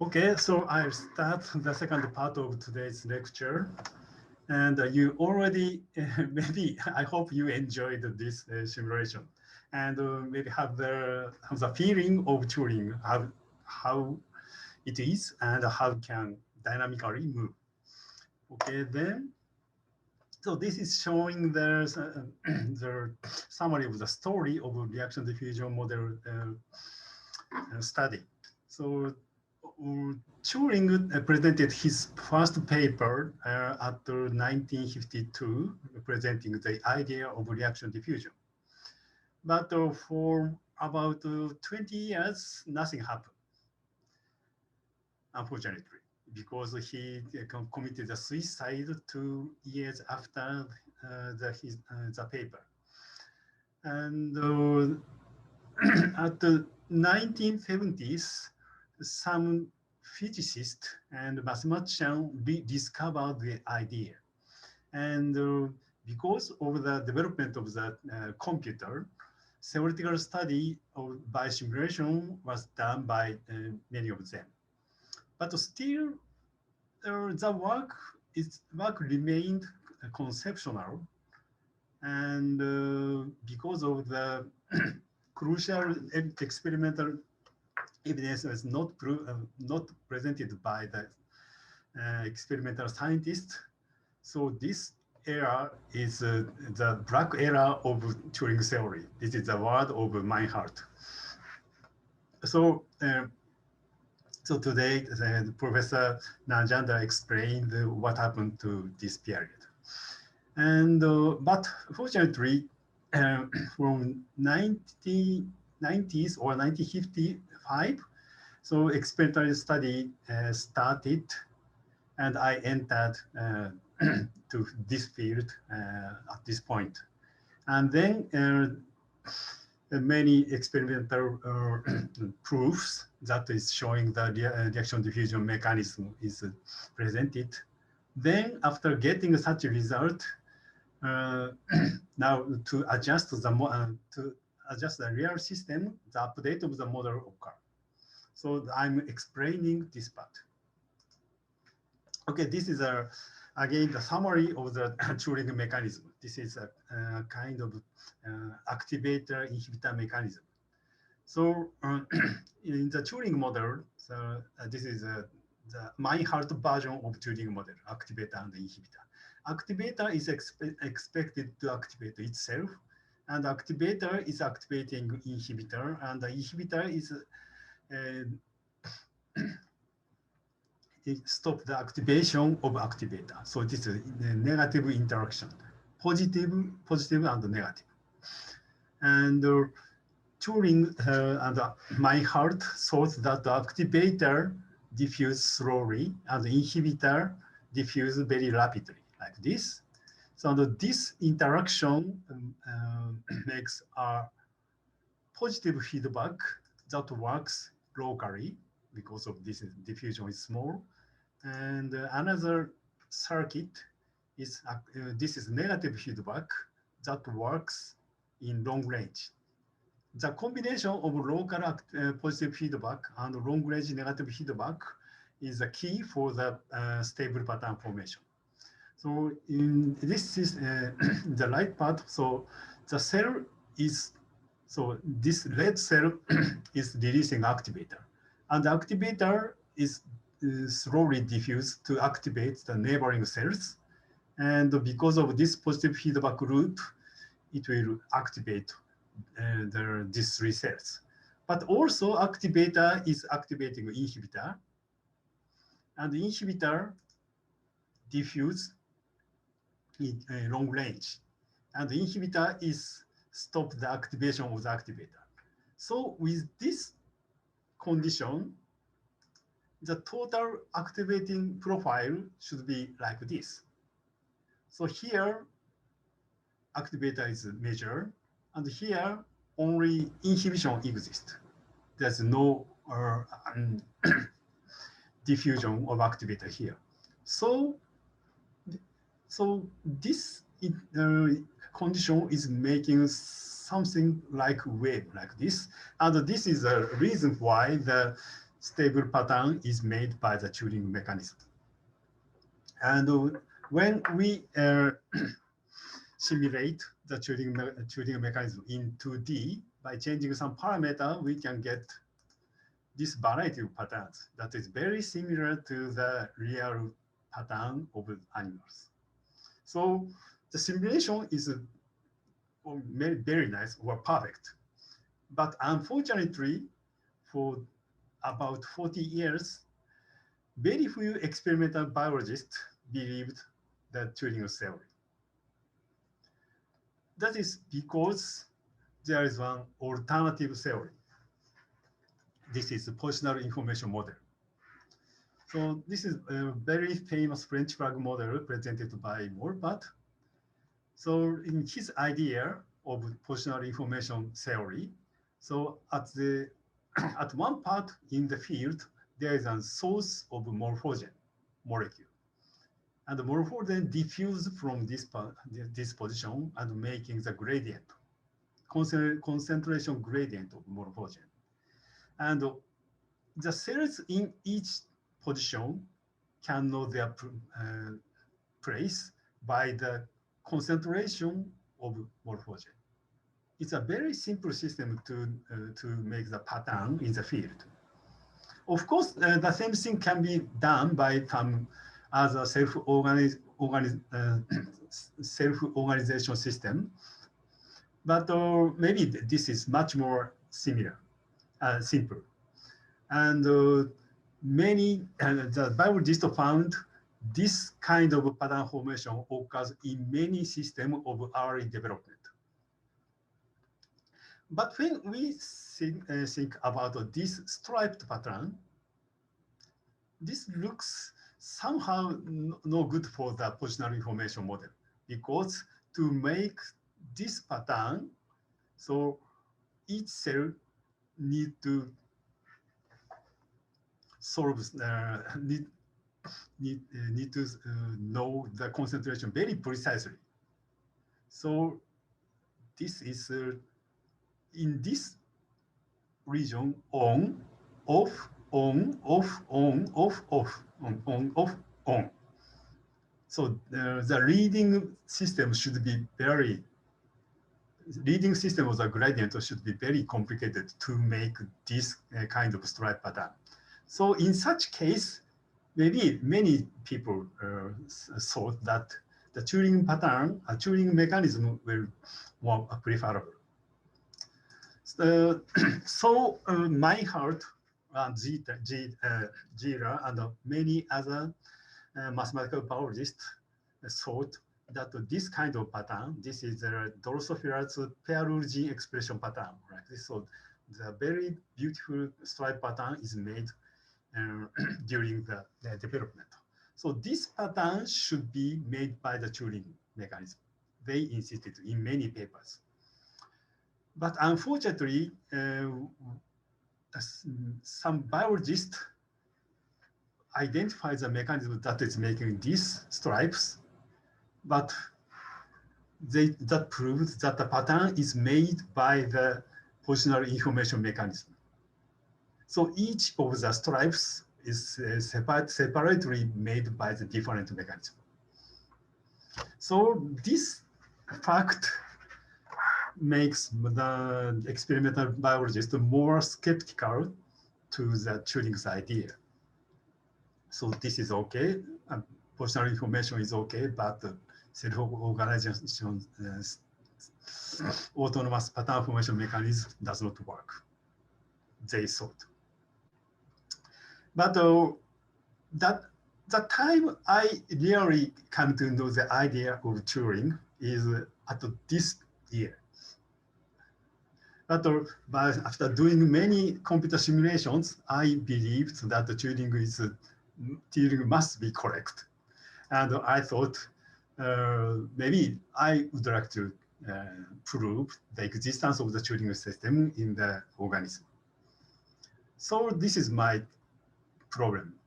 Okay, so I'll start the second part of today's lecture. And you already, maybe, I hope you enjoyed this simulation and maybe have the feeling of Turing, how it is and how it can dynamically move. Okay, then, so this is showing the summary of the story of a reaction diffusion model study. So Turing presented his first paper at 1952, presenting the idea of reaction diffusion. But for about 20 years, nothing happened, unfortunately, because he committed a suicide 2 years after the paper. And at the 1970s, some physicists and mathematicians rediscovered the idea. And because of the development of the computer, theoretical study by simulation was done by many of them. But still, the work remained conceptual, and because of the crucial experimental evidence was not presented by the experimental scientists. So this era is the black era of Turing theory. This is the word of my heart. So, so today, Professor Nanjundiah explained what happened to this period. And but fortunately, from 1990s or 1955, so experimental study started, and I entered to this field at this point. And then many experimental proofs that is showing the reaction diffusion mechanism is presented. Then after getting such a result, now to adjust the real system, the update of the model occur. So I'm explaining this part. Okay, this is again the summary of the Turing mechanism. This is a kind of activator inhibitor mechanism. So in the Turing model, so this is the my heart version of Turing model, activator and inhibitor. Activator is expected to activate itself, and activator is activating inhibitor, and the inhibitor is it stop the activation of activator. So this is a negative interaction, positive and negative. And Turing and my heart thought that the activator diffuse slowly and the inhibitor diffuse very rapidly, like this. So this interaction makes a positive feedback that works locally because of this diffusion is small. And another circuit is this is negative feedback that works in long range. The combination of local positive feedback and long range negative feedback is the key for the stable pattern formation. So in this is the right part. So the cell is, so this red cell is releasing activator, and the activator is slowly diffused to activate the neighboring cells. And because of this positive feedback loop, it will activate these three cells. But also activator is activating inhibitor, and the inhibitor diffuse in long range, and the inhibitor is stop the activation of the activator. So with this condition, the total activating profile should be like this. So here, activator is measured, and here only inhibition exists. There's no diffusion of activator here. So this condition is making something like wave like this, and this is a reason why the stable pattern is made by the Turing mechanism. And when we simulate the Turing mechanism in 2D, by changing some parameter, we can get this variety of patterns that is very similar to the real pattern of animals. So the simulation is very nice or perfect. But unfortunately, for about 40 years, very few experimental biologists believed the Turing theory. That is because there is one alternative theory. This is the positional information model. So this is a very famous French flag model presented by Morpat. So in his idea of positional information theory, so at one part in the field, there is a source of morphogen molecule. And the morphogen diffuse from this position and making the gradient, concentration gradient of morphogen. And the cells in each position can know their place by the concentration of morphogen. It's a very simple system to make the pattern in the field. Of course, the same thing can be done by some other self-organization system, but maybe this is much more simple. And many the biologists found this kind of pattern formation occurs in many systems of early development. But when we think about this striped pattern, this looks somehow no good for the positional information model, because to make this pattern, so each cell need to solve need to know the concentration very precisely. So this is in this region on, off, on, off, on, off, off, on, off, on. So the reading system should be reading system of the gradient should be very complicated to make this kind of stripe pattern. So in such case, maybe many people thought that the Turing pattern, a Turing mechanism will more preferable. So Meinhardt and Gira and many other mathematical biologists thought that this kind of pattern, this is the Drosophila's pair rule gene expression pattern, right? So the very beautiful stripe pattern is made during the development. So this pattern should be made by the Turing mechanism. They insisted in many papers. But unfortunately, some biologists identify the mechanism that is making these stripes, but that proves that the pattern is made by the positional information mechanism. So each of the stripes is separately made by the different mechanism. So this fact makes the experimental biologist more skeptical to the Turing's idea. So this is okay, positional information is okay, but self-organization, autonomous pattern formation mechanism does not work, they thought. But the time I really come to know the idea of Turing is at this year. But after doing many computer simulations, I believed that the Turing must be correct. And I thought maybe I would like to prove the existence of the Turing system in the organism. So this is my problem,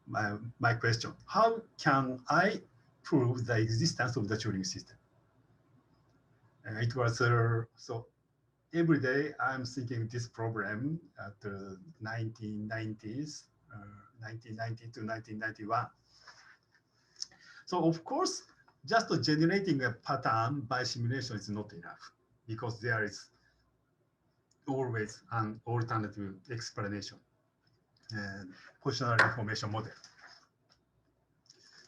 my question. How can I prove the existence of the Turing system? It was so every day I'm thinking this problem at the 1990s 1990 to 1991. So of course, just generating a pattern by simulation is not enough because there is always an alternative explanation and positional information model.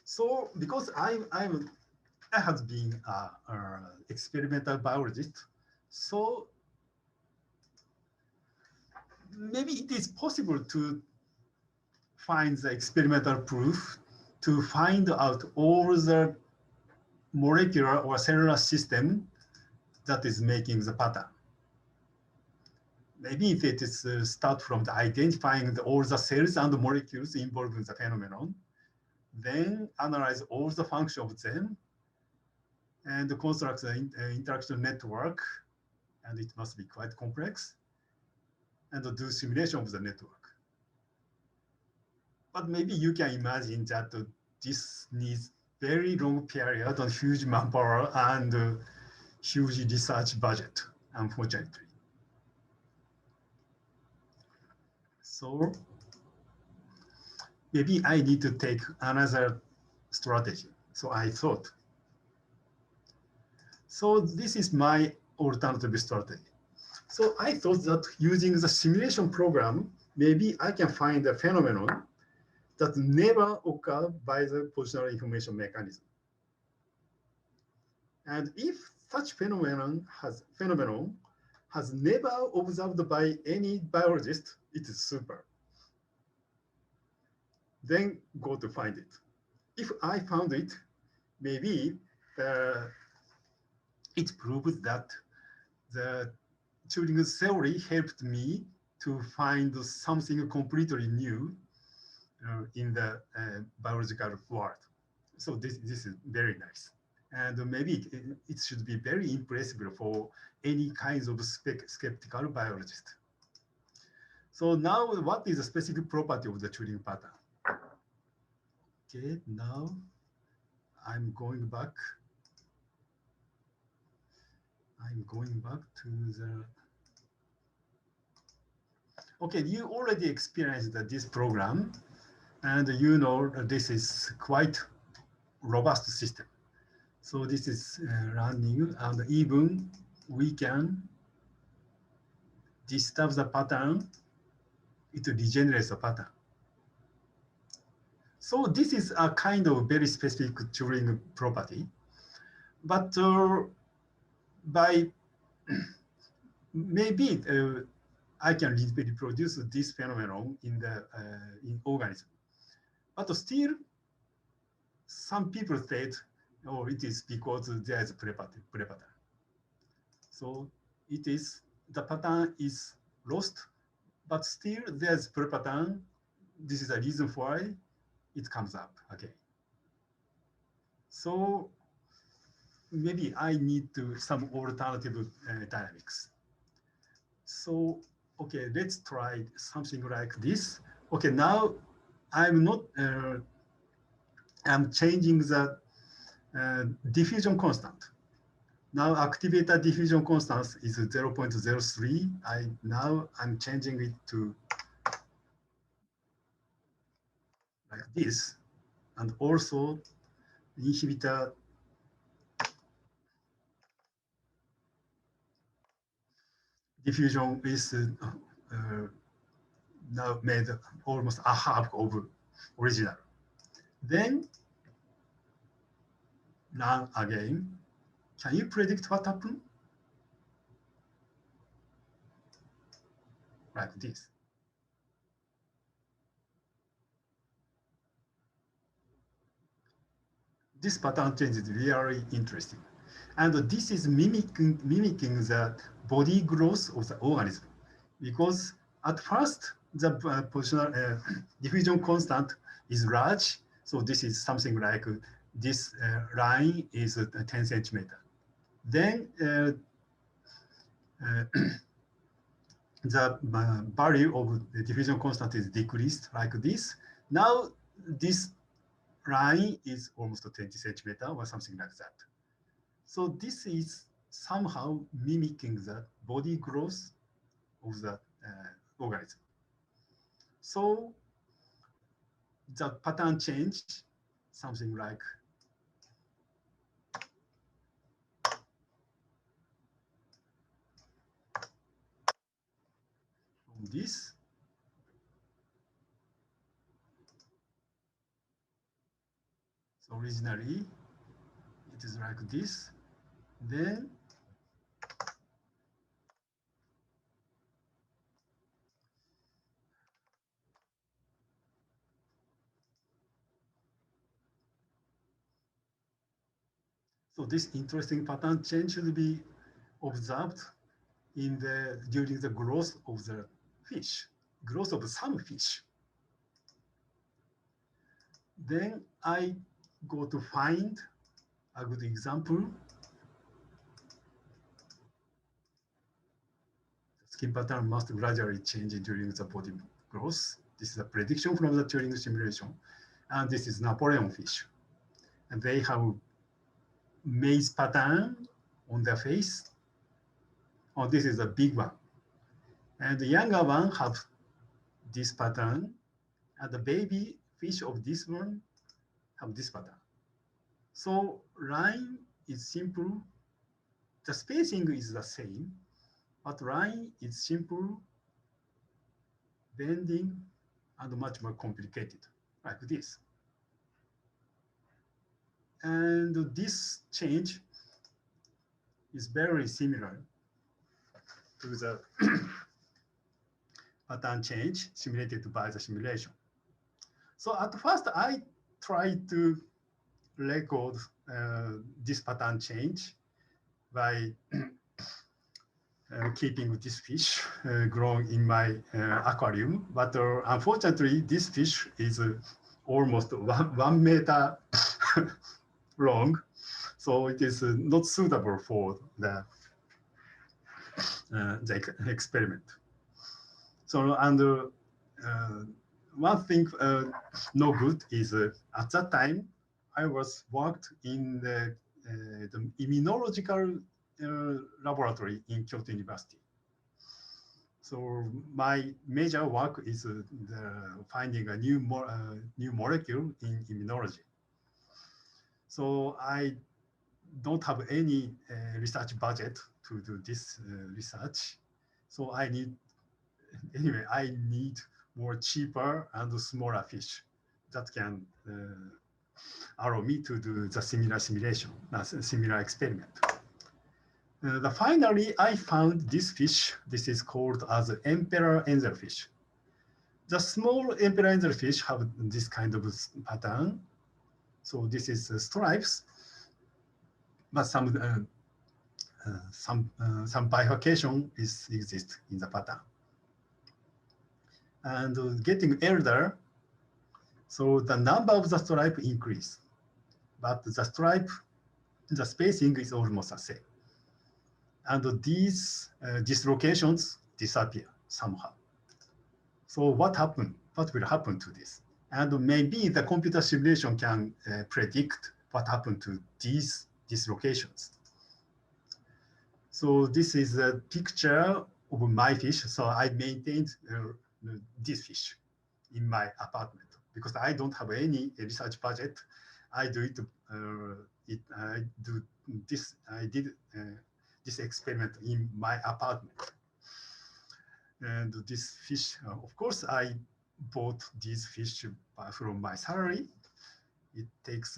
So because I have been an experimental biologist, so maybe it is possible to find the experimental proof to find out all the molecular or cellular system that is making the pattern. Maybe if it is start from the identifying all the cells and the molecules involved in the phenomenon, then analyze all the function of them and construct the interaction network, and it must be quite complex, and do simulation of the network. But maybe you can imagine that this needs very long period and huge manpower and huge research budget, unfortunately. So maybe I need to take another strategy. So I thought. So this is my alternative strategy. So I thought that using the simulation program, maybe I can find a phenomenon that never occur by the positional information mechanism. And if such phenomenon has never observed by any biologist, it is super. Then go to find it. If I found it, maybe it proves that the Turing's theory helped me to find something completely new in the biological world. So this is very nice. And maybe it should be very impressive for any kinds of skeptical biologist. So now what is the specific property of the Turing pattern? Okay, now I'm going back. To the, okay, you already experienced this program, and you know this is quite robust system. So this is running, and even we can disturb the pattern, it regenerates the pattern. So this is a kind of very specific Turing property, but by maybe I can reproduce this phenomenon in the in organism, but still some people said, oh, it is because there is a pre-pattern. So it is the pattern is lost, but still there's pre-pattern. This is a reason why it comes up again. So maybe I need to some alternative dynamics. So, okay, let's try something like this. Okay, now I'm not, I'm changing the diffusion constant. Now activator diffusion constant is 0.03. Now I'm changing it to like this, and also inhibitor diffusion is now made almost a half of original. Then run again. Can you predict what happened? Like this. This pattern change is really interesting. And this is mimicking the body growth of the organism. Because at first, the positional diffusion constant is large. So this is something like this line is 10 centimeter. Then the value of the diffusion constant is decreased like this. Now this line is almost 20 centimeter or something like that. So this is somehow mimicking the body growth of the organism. So the pattern change, something like from this. So originally, it is like this. Then so this interesting pattern change should be observed in during the growth of the fish, growth of some fish. Then I go to find a good example. The skin pattern must gradually change during the body growth. This is a prediction from the Turing simulation. And this is Napoleon fish. And they have maize pattern on their face. Oh, this is a big one. And the younger one have this pattern. And the baby fish of this one have this pattern. So line is simple. The spacing is the same, but line is simple, bending, and much more complicated, like this. And this change is very similar to the pattern change simulated by the simulation. So at first, I tried to record this pattern change by keeping this fish growing in my aquarium. But unfortunately, this fish is almost 1 meter long. So it is not suitable for the experiment. So, and one thing no good is at that time, I was worked in the immunological laboratory in Kyoto University. So my major work is finding a new molecule in immunology. So I don't have any research budget to do this research. So I need more cheaper and smaller fish that can allow me to do the similar simulation, similar experiment. Finally, I found this fish. This is called as emperor angelfish. The small emperor angelfish have this kind of pattern. So this is stripes, but some bifurcation exists in the pattern. And getting elder, so the number of the stripe increase, but the stripe, the spacing is almost the same. And these dislocations disappear somehow. So what happened? What will happen to this? And maybe the computer simulation can predict what happened to these dislocations. So this is a picture of my fish. So I maintained this fish in my apartment because I don't have any research budget. I did this experiment in my apartment. And this fish, of course, I bought these fish from my salary. It takes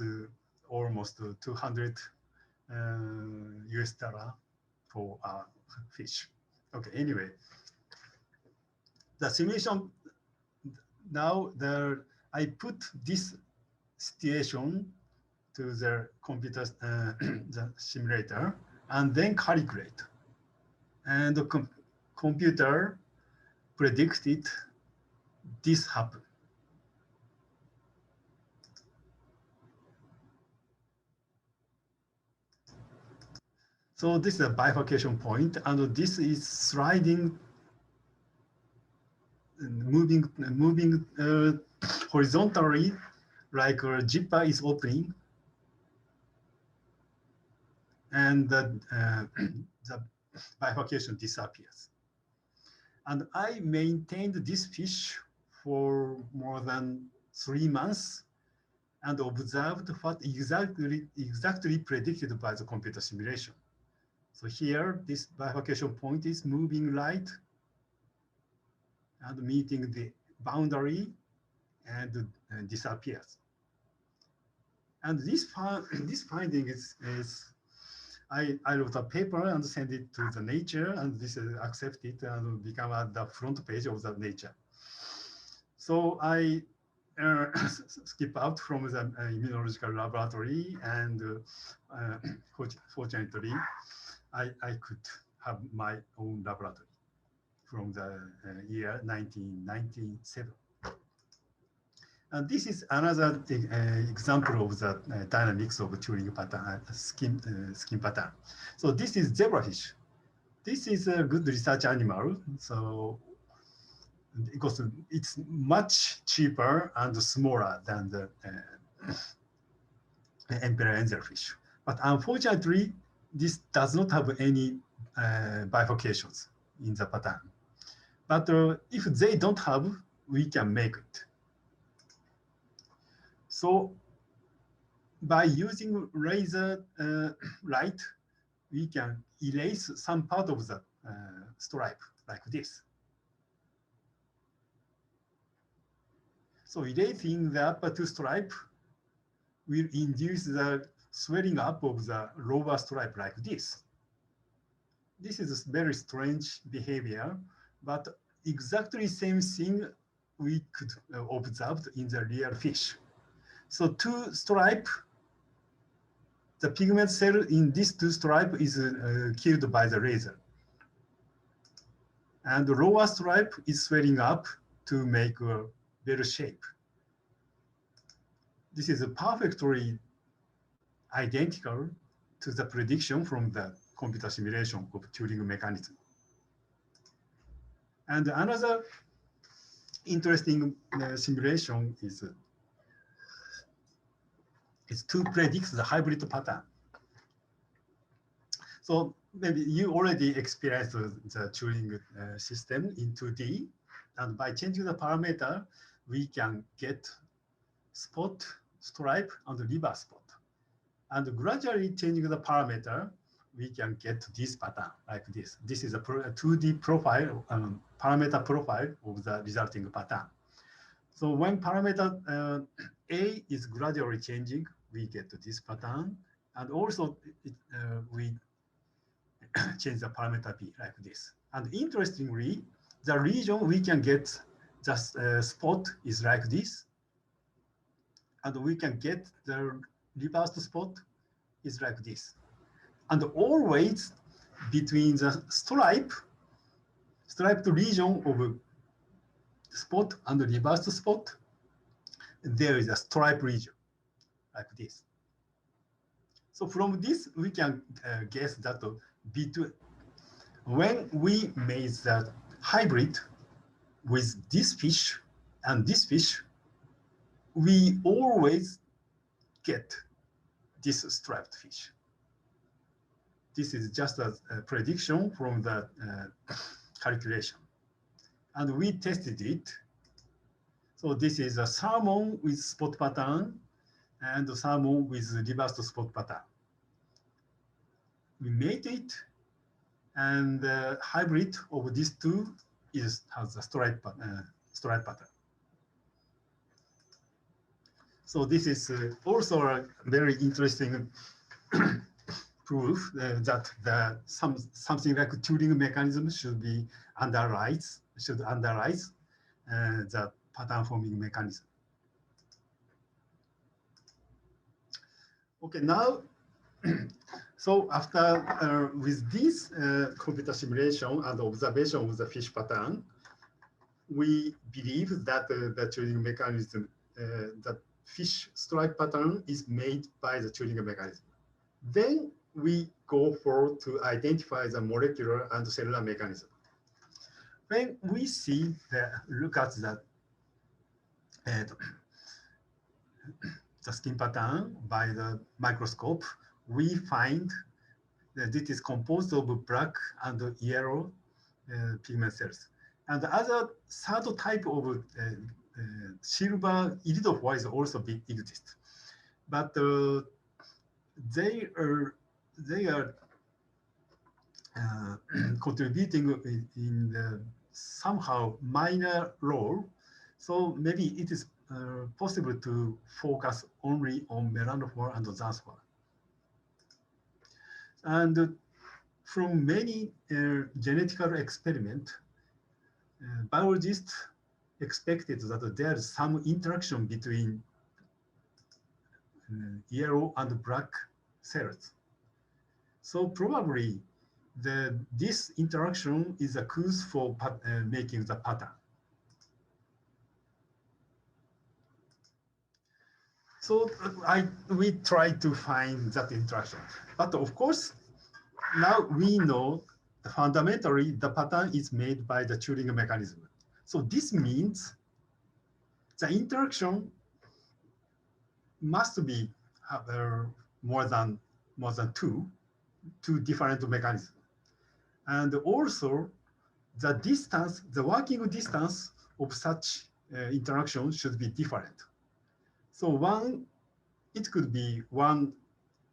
almost 200 US dollar for a fish. Okay, anyway, the simulation, now I put this situation to the computer, the simulator, and then calculate. And the computer predicted this happen. So this is a bifurcation point, and this is sliding, moving horizontally, like a zipper is opening, and the bifurcation disappears. And I maintained this fish for more than 3 months and observed what exactly predicted by the computer simulation. So here, this bifurcation point is moving right and meeting the boundary and disappears. And this finding is I wrote a paper and sent it to the Nature, and this is accepted and become at the front page of the Nature. So I skip out from the immunological laboratory, and fortunately, I could have my own laboratory from the year 1997. And this is another example of the dynamics of Turing pattern, skin pattern. So this is zebrafish. This is a good research animal. So because it's much cheaper and smaller than the emperor angelfish. But unfortunately, this does not have any bifurcations in the pattern. But if they don't have, we can make it. So by using laser light, we can erase some part of the stripe like this. So erasing the upper two stripe will induce the swelling up of the lower stripe like this. This is a very strange behavior, but exactly same thing we could observe in the real fish. So two stripe, the pigment cell in this two stripe is killed by the laser. And the lower stripe is swelling up to make a bell shape. This is perfectly identical to the prediction from the computer simulation of Turing mechanism. And another interesting simulation is to predict the hybrid pattern. So maybe you already experienced the Turing system in 2D, and by changing the parameter, we can get spot, stripe, and reverse spot. And gradually changing the parameter, we can get this pattern like this. This is a 2D profile, parameter profile of the resulting pattern. So when parameter A is gradually changing, we get this pattern. And also we change the parameter B like this. And interestingly, the region we can get just spot is like this. And we can get the reversed spot is like this. And always between the striped region of spot and the reversed spot, there is a stripe region like this. So from this, we can guess that between when we made the hybrid with this fish and this fish, we always get this striped fish. This is just a prediction from the calculation. And we tested it. So this is a salmon with spot pattern and a salmon with reversed spot pattern. We made it, and the hybrid of these two has a stripe pattern. So this is also a very interesting proof that something like Turing mechanism should underlies the pattern forming mechanism. Okay, now, so after with this computer simulation and observation of the fish pattern, we believe that the Turing mechanism, that fish stripe pattern is made by the Turing mechanism. Then we go for to identify the molecular and cellular mechanism. When we look at the skin pattern by the microscope, we find that it is composed of black and yellow pigment cells. And the other third type of silver iridophore is also exist, but they are contributing in the somehow minor role. So maybe it is possible to focus only on melanophore and xanthopore. And from many genetical experiments, biologists expected that there is some interaction between yellow and black cells. So probably this interaction is a clue for making the pattern. So we try to find that interaction. But of course, now we know fundamentally the pattern is made by the Turing mechanism. So this means the interaction must be more than two different mechanisms. And also the distance, the working distance of such interaction should be different. So it could be one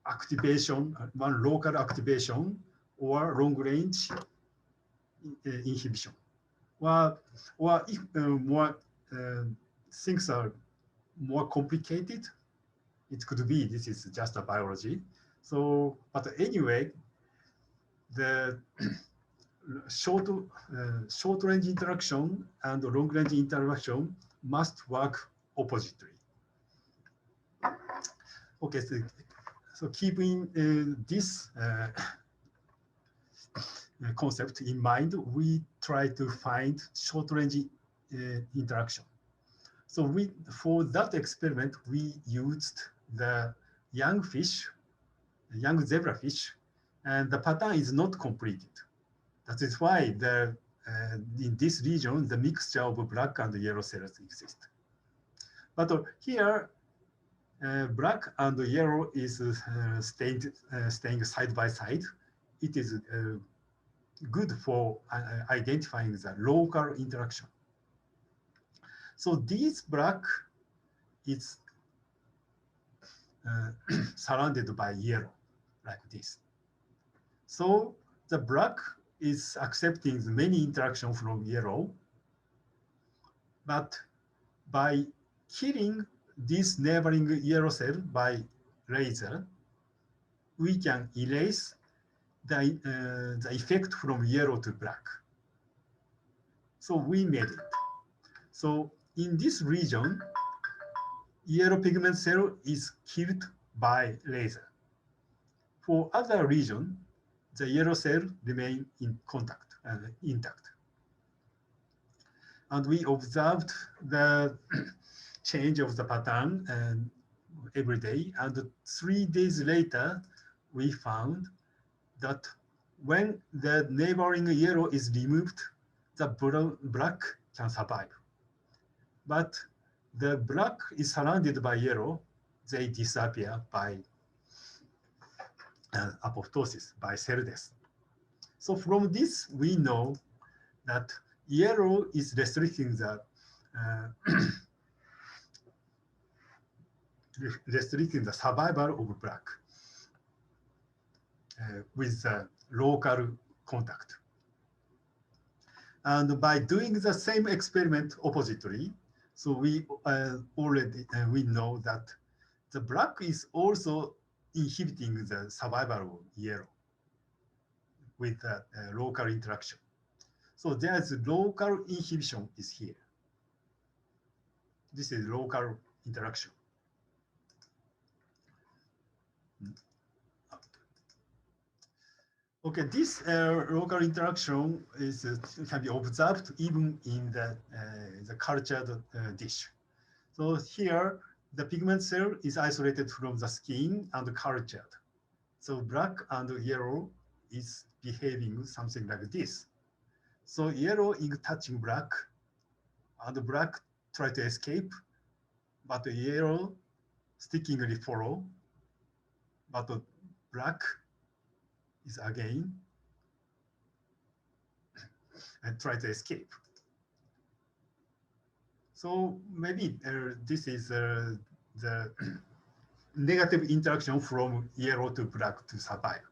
activation, one local activation, or long range inhibition. Or if more things are more complicated, it could be this is just a biology. So, but anyway, the short range interaction and long range interaction must work oppositely. Okay, so keeping this concept in mind, we try to find short range interaction. So for that experiment, we used the young zebrafish, and the pattern is not completed. That is why in this region, the mixture of black and yellow cells exist. But here, black and yellow is staying side by side. It is good for identifying the local interaction. So this black is surrounded by yellow, like this. So the black is accepting many interactions from yellow, but by killing this neighboring yellow cell by laser, we can erase the effect from yellow to black. So we made it. So in this region, yellow pigment cell is killed by laser. For other region, the yellow cell remain in contact, intact. And we observed the change of the pattern every day. And 3 days later, we found that when the neighboring yellow is removed, the black can survive. But the black is surrounded by yellow, they disappear by apoptosis, by cell death. So from this, we know that yellow is restricting the survival of black with the local contact. And by doing the same experiment oppositely, so we we know that the black is also inhibiting the survival of yellow with the local interaction. So there's local inhibition is here. This is local interaction. Okay, this local interaction is can be observed even in the cultured dish. So here, the pigment cell is isolated from the skin and cultured. So black and yellow is behaving something like this. So yellow is touching black, and black try to escape, but the yellow stickingly follow, but the black is again and try to escape. So maybe this is the negative interaction from yellow to black to survive.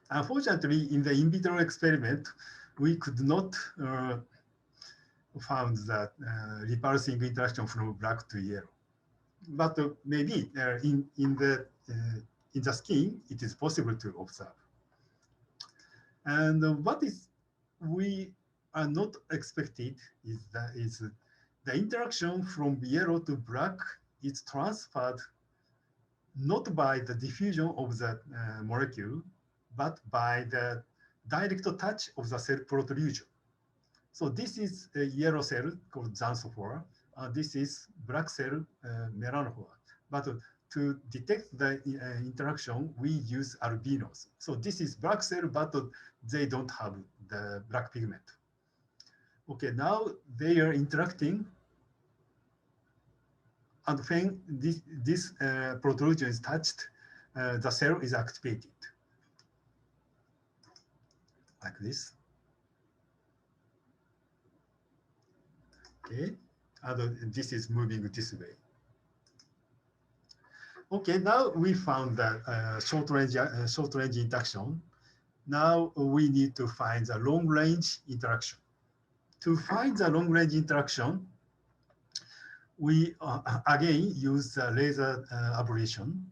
Unfortunately, in the in vitro experiment, we could not found that repulsing interaction from black to yellow. But maybe in the skin, it is possible to observe. And what is we are not expected is the interaction from yellow to black is transferred not by the diffusion of the molecule, but by the direct touch of the cell protrusion. So this is a yellow cell called xanthophore. This is black cell melanophore. But to detect the interaction, we use albinos. So this is black cell, but they don't have the black pigment. Okay, now they are interacting. And when this protrusion is touched, the cell is activated. Like this. Okay, and this is moving this way. Okay, now we found that short-range interaction. Now we need to find the long-range interaction. To find the long-range interaction, we again use the laser ablation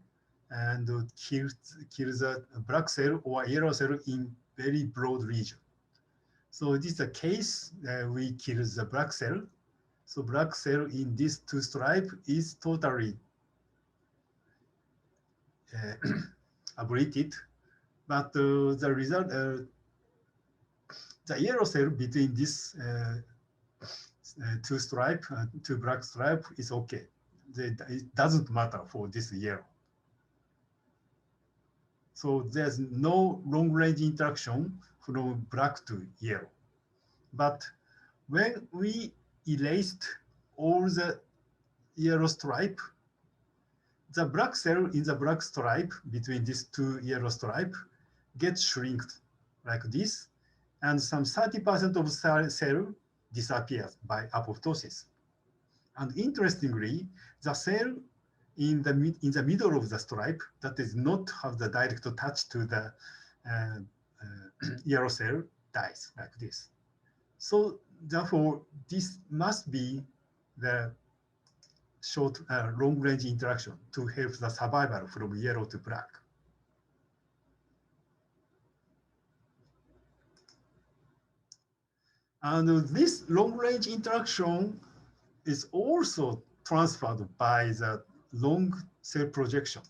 and kill the black cell or yellow cell in very broad region. So this is a case we kill the black cell. So black cell in this two stripe is totally ablated, but the result, the yellow cell between this two stripe, two black stripe is okay. It doesn't matter for this yellow. So there's no long-range interaction from black to yellow. But when we erased all the yellow stripe, the black cell in the black stripe between these two yellow stripe gets shrinked like this, and some 30% of cell disappears by apoptosis. And interestingly, the cell in the middle of the stripe that does not have the direct touch to the yellow cell dies like this. So therefore, this must be the short long-range interaction to help the survival from yellow to black. And this long-range interaction is also transferred by the long cell projection.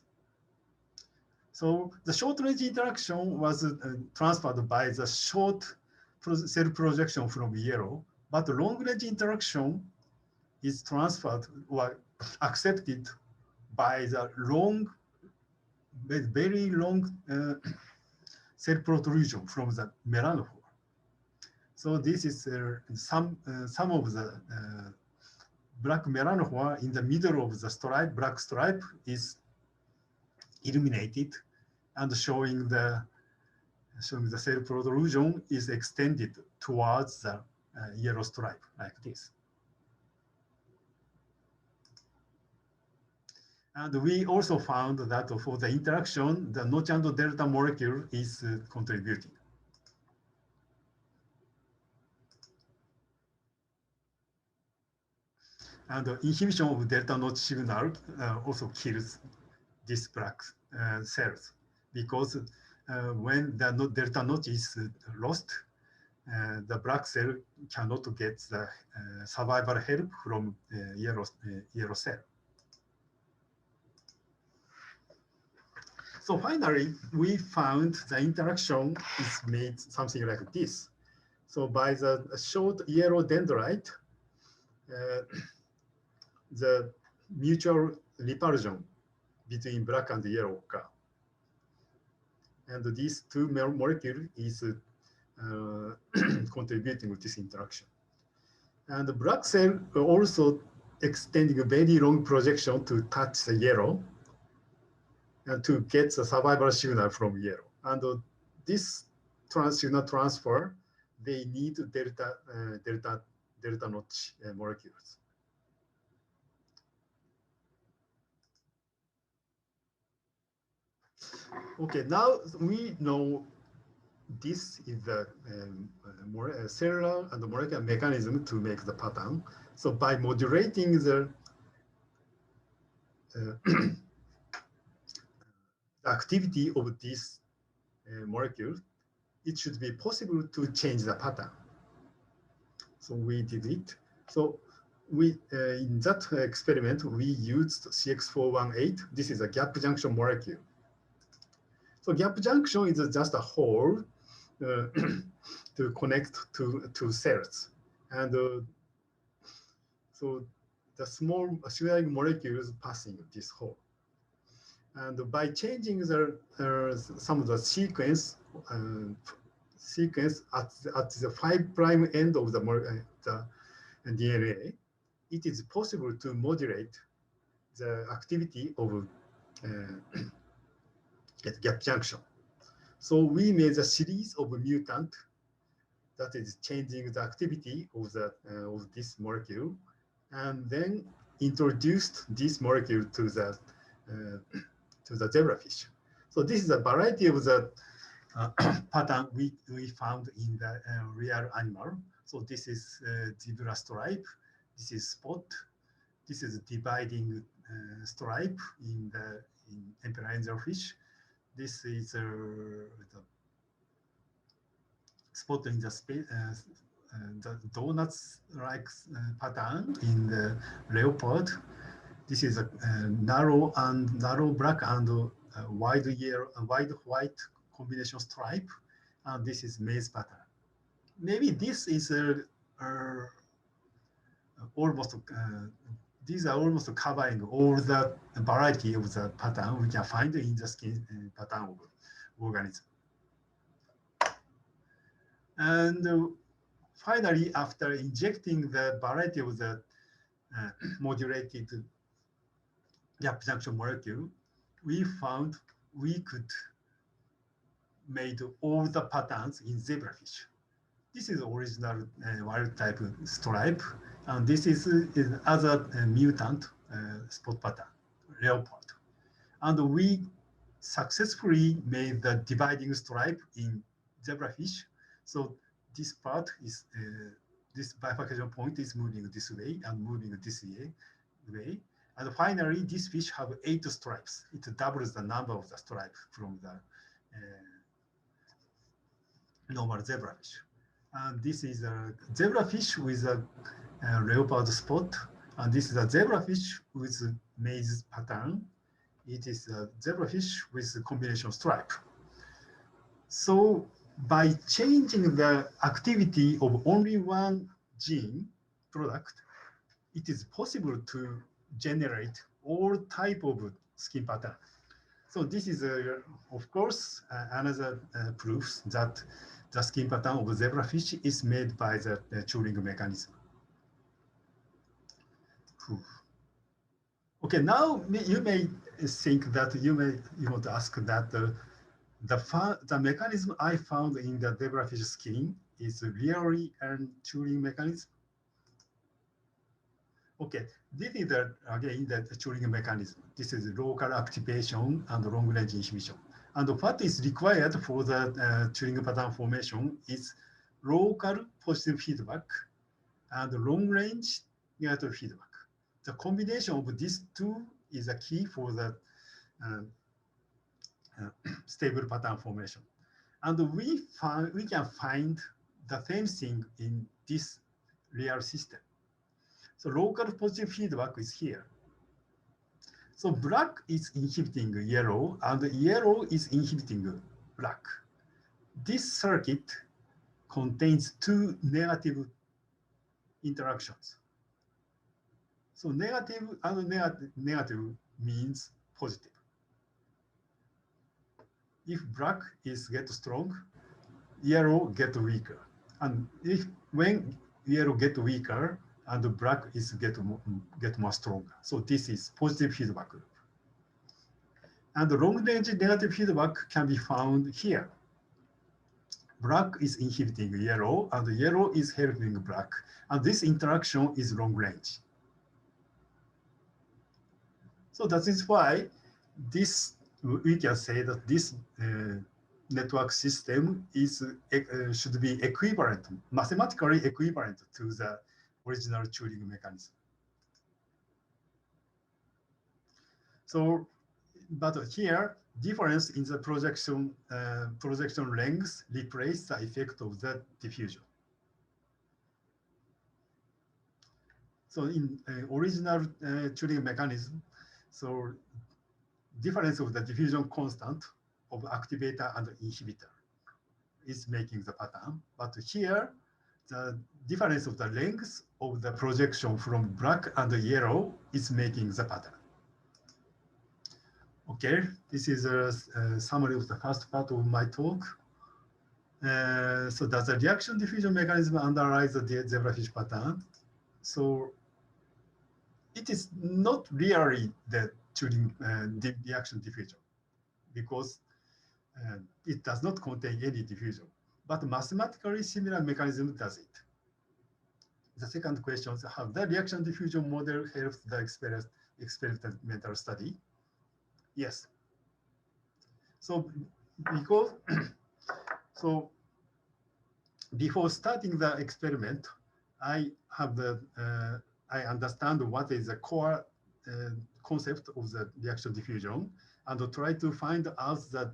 So the short-range interaction was transferred by the short cell projection from yellow, but the long-range interaction is transferred or accepted by the long, very long cell protrusion from the melanophore. So this is some of the black melanophore in the middle of the stripe, black stripe is illuminated and showing the cell protrusion is extended towards the yellow stripe like this. And we also found that for the interaction, the notch and delta molecule is contributing. And the inhibition of delta notch signal also kills these black cells, because when the delta notch is lost, the black cell cannot get the survival help from yellow cell. So finally, we found the interaction is made something like this. So by the short yellow dendrite, the mutual repulsion between black and yellow occur. And these two molecules is contributing to this interaction. And the black cell also extending a very long projection to touch the yellow and to get the survival signal from yellow. And this signal transfer, they need delta delta notch molecules. Okay, now we know this is the cellular and molecular mechanism to make the pattern. So by modulating the activity of this molecule, it should be possible to change the pattern. So we did it. So we in that experiment, we used CX418. This is a gap junction molecule. So gap junction is just a hole to connect to cells. And so the small signaling molecules passing this hole. And by changing the some of the sequence at the 5' end of the DNA, it is possible to modulate the activity of at gap junction. So we made a series of mutant that is changing the activity of the of this molecule, and then introduced this molecule to the zebrafish. So this is a variety of the pattern we found in the real animal. So this is zebra stripe, this is spot, this is dividing stripe in emperor angelfish. This is the spot in the space, the donuts-like pattern in the leopard. This is a narrow black and wide yellow, wide white combination stripe, and this is maze pattern. Maybe this is almost. These are almost covering all the variety of the pattern we can find in the skin pattern of organism. And finally, after injecting the variety of the modulated gap junction molecule, we found we could make all the patterns in zebrafish. This is original wild type stripe, and this is other mutant spot pattern, leopard. And we successfully made the dividing stripe in zebrafish. So this part is, this bifurcation point is moving this way and moving this way. And finally, this fish have 8 stripes. It doubles the number of the stripes from the normal zebrafish. And this is a zebrafish with a leopard spot. And this is a zebrafish with a maze pattern. It is a zebrafish with a combination stripe. So by changing the activity of only one gene product, it is possible to generate all type of skin pattern. So this is, of course, another proof that the skin pattern of zebrafish is made by the Turing mechanism. Okay, now you may think that you want to ask that the mechanism I found in the zebrafish skin is really a Turing mechanism. Okay, this is again the Turing mechanism. This is local activation and long-range inhibition. And what is required for the Turing pattern formation is local positive feedback and long-range negative feedback. The combination of these two is a key for the stable pattern formation. And we can find the same thing in this real system. So local positive feedback is here. So black is inhibiting yellow, and yellow is inhibiting black. This circuit contains 2 negative interactions. So negative and negative means positive. If black is get strong, yellow get weaker. And when yellow get weaker, and the black is get more stronger. So this is positive feedback loop. And the long-range negative feedback can be found here black is inhibiting yellow, and yellow is helping black. And this interaction is long range. So that is why this, we can say that this network system is should be equivalent, mathematically equivalent to the original Turing mechanism. So, but here, difference in the projection length replaces the effect of the diffusion. So in original Turing mechanism, so difference of the diffusion constant of activator and inhibitor is making the pattern. But here, the difference of the length of the projection from black and yellow is making the pattern. Okay, this is a summary of the first part of my talk. So does the reaction diffusion mechanism underlies the zebrafish pattern? So it is not really the Turing reaction diffusion, because it does not contain any diffusion, but mathematically similar mechanism does it. The second question is, have the reaction diffusion model helped the experimental study? Yes. So because so before starting the experiment, I have the I understand what is the core concept of the reaction diffusion, and try to find out that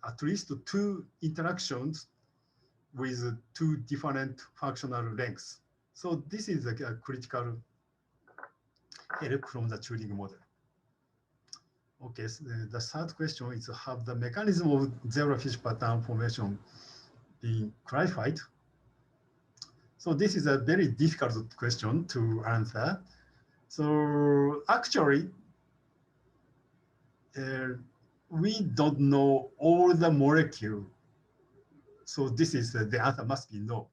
at least two interactions with two different functional lengths. So this is a critical help from the Turing model. Okay, so the third question is, have the mechanism of zebrafish pattern formation been clarified? So this is a very difficult question to answer. So actually, we don't know all the molecule. So this is the answer must be no.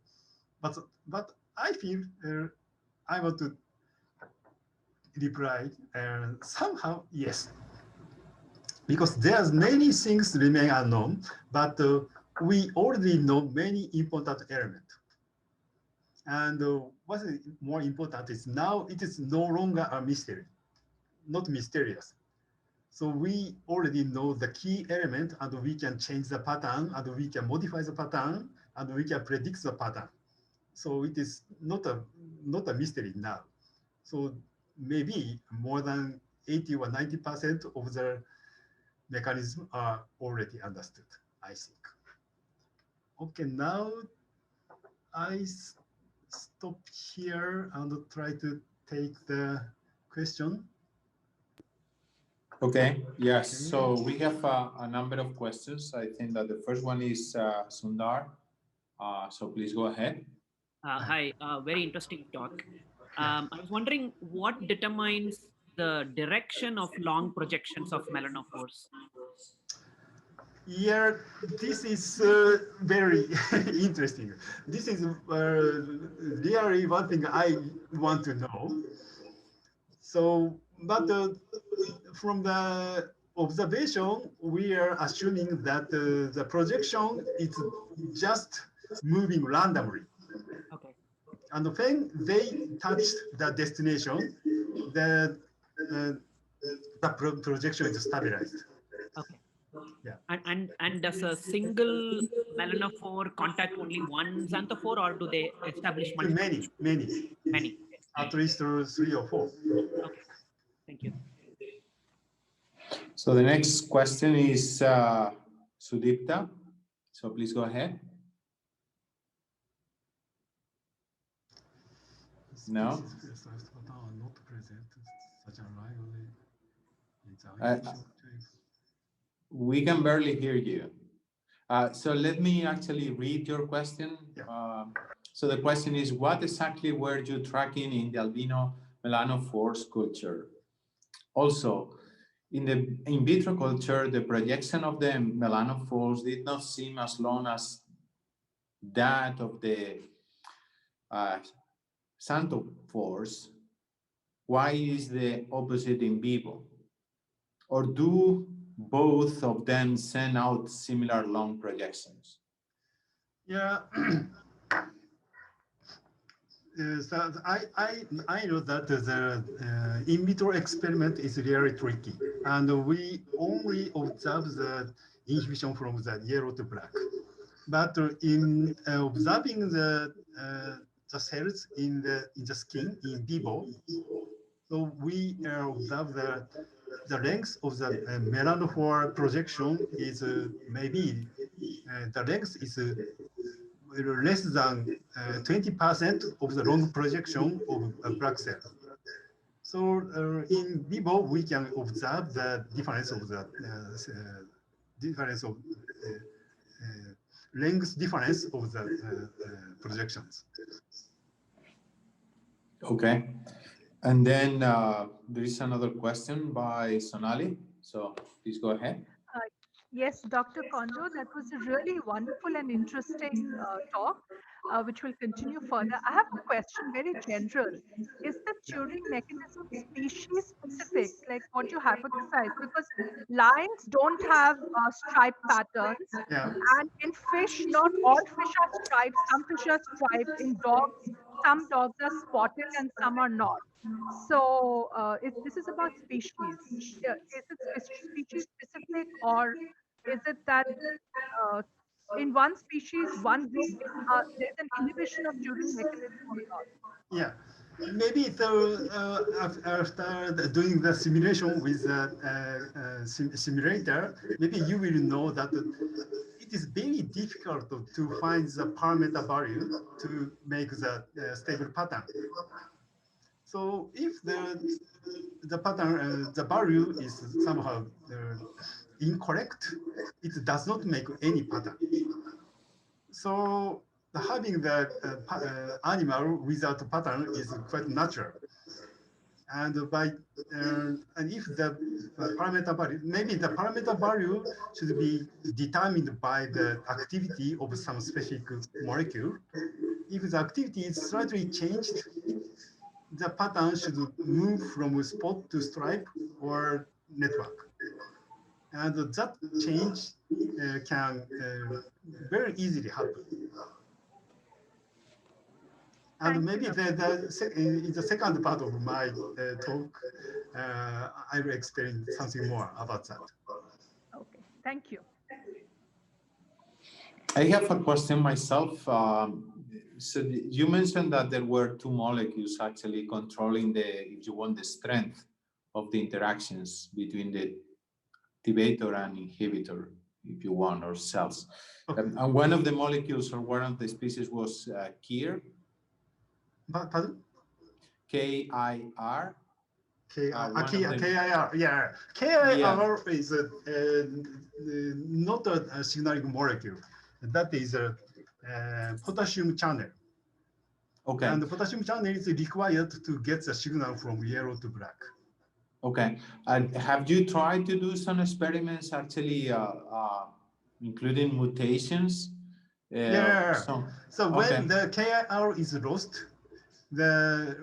But I feel I want to reply somehow yes, because there's many things remain unknown, but we already know many important elements. And what is more important is now it is no longer a mystery, not mysterious. So we already know the key element, and we can change the pattern, and we can modify the pattern, and we can predict the pattern. So it is not a mystery now. So maybe more than 80 or 90% of the mechanism are already understood, I think. Okay, now I stop here and try to take the question. Okay, yes. Okay. So we have a number of questions. I think that the first one is Sundar. So please go ahead. Hi, very interesting talk. I was wondering what determines the direction of long projections of melanophores? Yeah, this is very interesting. This is really one thing I want to know. So, but from the observation, we are assuming that the projection is just moving randomly. Okay. And when they touch the destination, the projection is stabilized. Okay. Yeah. And does a single melanophore contact only one xanthophore, or do they establish multiple? Many. At least 3 or 4. Okay. Thank you. So the next question is Sudipta. So please go ahead. No. We can barely hear you. So let me actually read your question. Yeah. So the question is, what exactly were you tracking in the albino melanophores culture? Also, in the in vitro culture, the projection of the melanophores did not seem as long as that of the xanthophores. Why is the opposite in vivo? Or do both of them send out similar long projections? Yeah. So I know that the in vitro experiment is really tricky, and we only observe the inhibition from the yellow to black. But in observing the cells in the skin in vivo, so we observe the length of the melanophore projection is maybe the length is less than 20% of the long projection of a black cell. So in vivo, we can observe the difference of the length difference of the projections. Okay. And then there is another question by Sonali. So please go ahead. Yes, Dr. Kondo, that was a really wonderful and interesting talk, which will continue further. I have a question, very general. Is the Turing mechanism species specific, like what you hypothesize? Because lions don't have stripe patterns, and in fish, not all fish are striped. Some fish are striped. In dogs, some dogs are spotted and some are not. So this is about species. Is it species specific, or is it that in one species, one group, there's an inhibition of Turing mechanism or not? Yeah, maybe after doing the simulation with the simulator, maybe you will know that it is very difficult to find the parameter value to make the stable pattern. So if the pattern, the value is somehow incorrect, it does not make any pattern. So having the animal without a pattern is quite natural. And and if the parameter value, maybe the parameter value should be determined by the activity of some specific molecule. If the activity is slightly changed, the pattern should move from spot to stripe or network. And that change can very easily happen. And maybe in the second part of my talk, I will explain something more about that. Okay, thank you. I have a question myself. So you mentioned that there were two molecules actually controlling if you want, the strength of the interactions between the activator and inhibitor, if you want, or cells. Okay. And one of the molecules or one of the species was KIR. Pardon? KIR. KIR, yeah. KIR is not a signaling molecule. That is a potassium channel. Okay. And the potassium channel is required to get the signal from yellow to black. Okay. And have you tried to do some experiments actually including mutations? So when the KIR is lost, the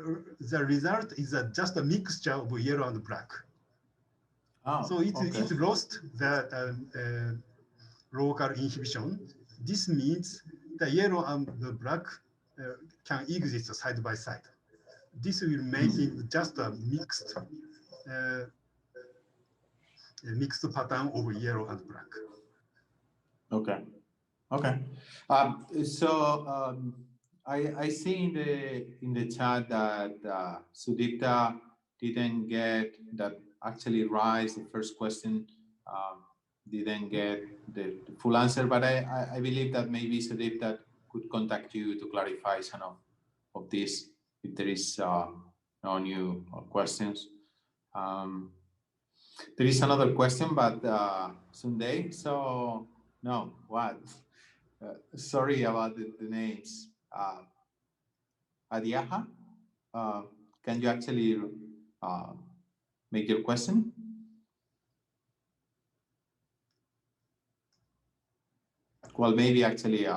result is just a mixture of yellow and black. Oh, so it's lost the local inhibition. This means the yellow and the black can exist side by side. This will make it just a mixed pattern of yellow and black. Okay. Okay. I see in the chat that Sudipta didn't get that. Actually, Rise, the first question, didn't get the full answer, but I believe that maybe Sudipta could contact you to clarify some of this if there is no new questions. There is another question, but Sunday. So no, what? Sorry about the names. Adiaha, can you actually make your question? Well, maybe actually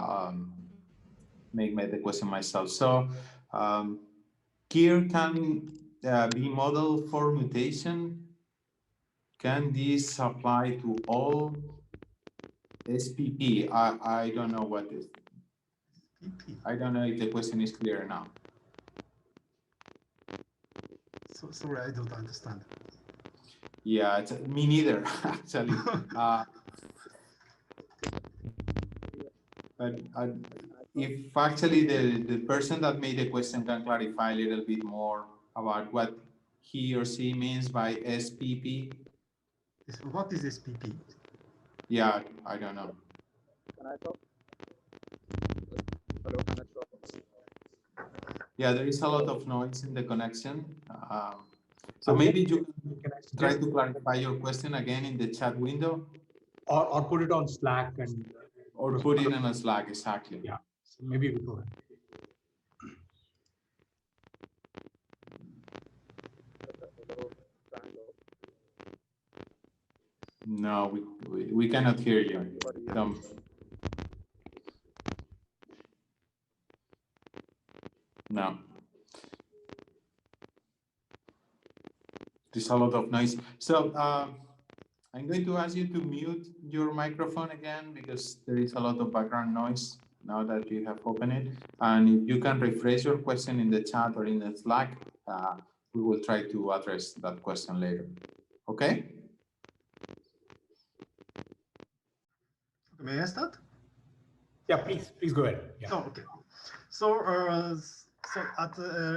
make the question myself. So KIR can be modeled for mutation. can this apply to all SPP? I don't know what is. I don't know if the question is clear now. So sorry, I don't understand. Yeah, me neither, actually. But if actually the person that made the question can clarify a little bit more about what he or she means by SPP. What is SPP? Yeah, I don't know. Can I talk? Hello, can I talk? Yeah, there is a lot of noise in the connection. So maybe you can try to clarify your question again in the chat window. Or put it on Slack and... Or put it in a Slack, exactly. Yeah, so maybe we go ahead. No, we cannot hear you. No. There's a lot of noise. So I'm going to ask you to mute your microphone again because there is a lot of background noise now that you have opened it. And if you can rephrase your question in the chat or in the Slack, we will try to address that question later. Okay? May I start? Yeah, please go ahead. Yeah. Oh, okay. So,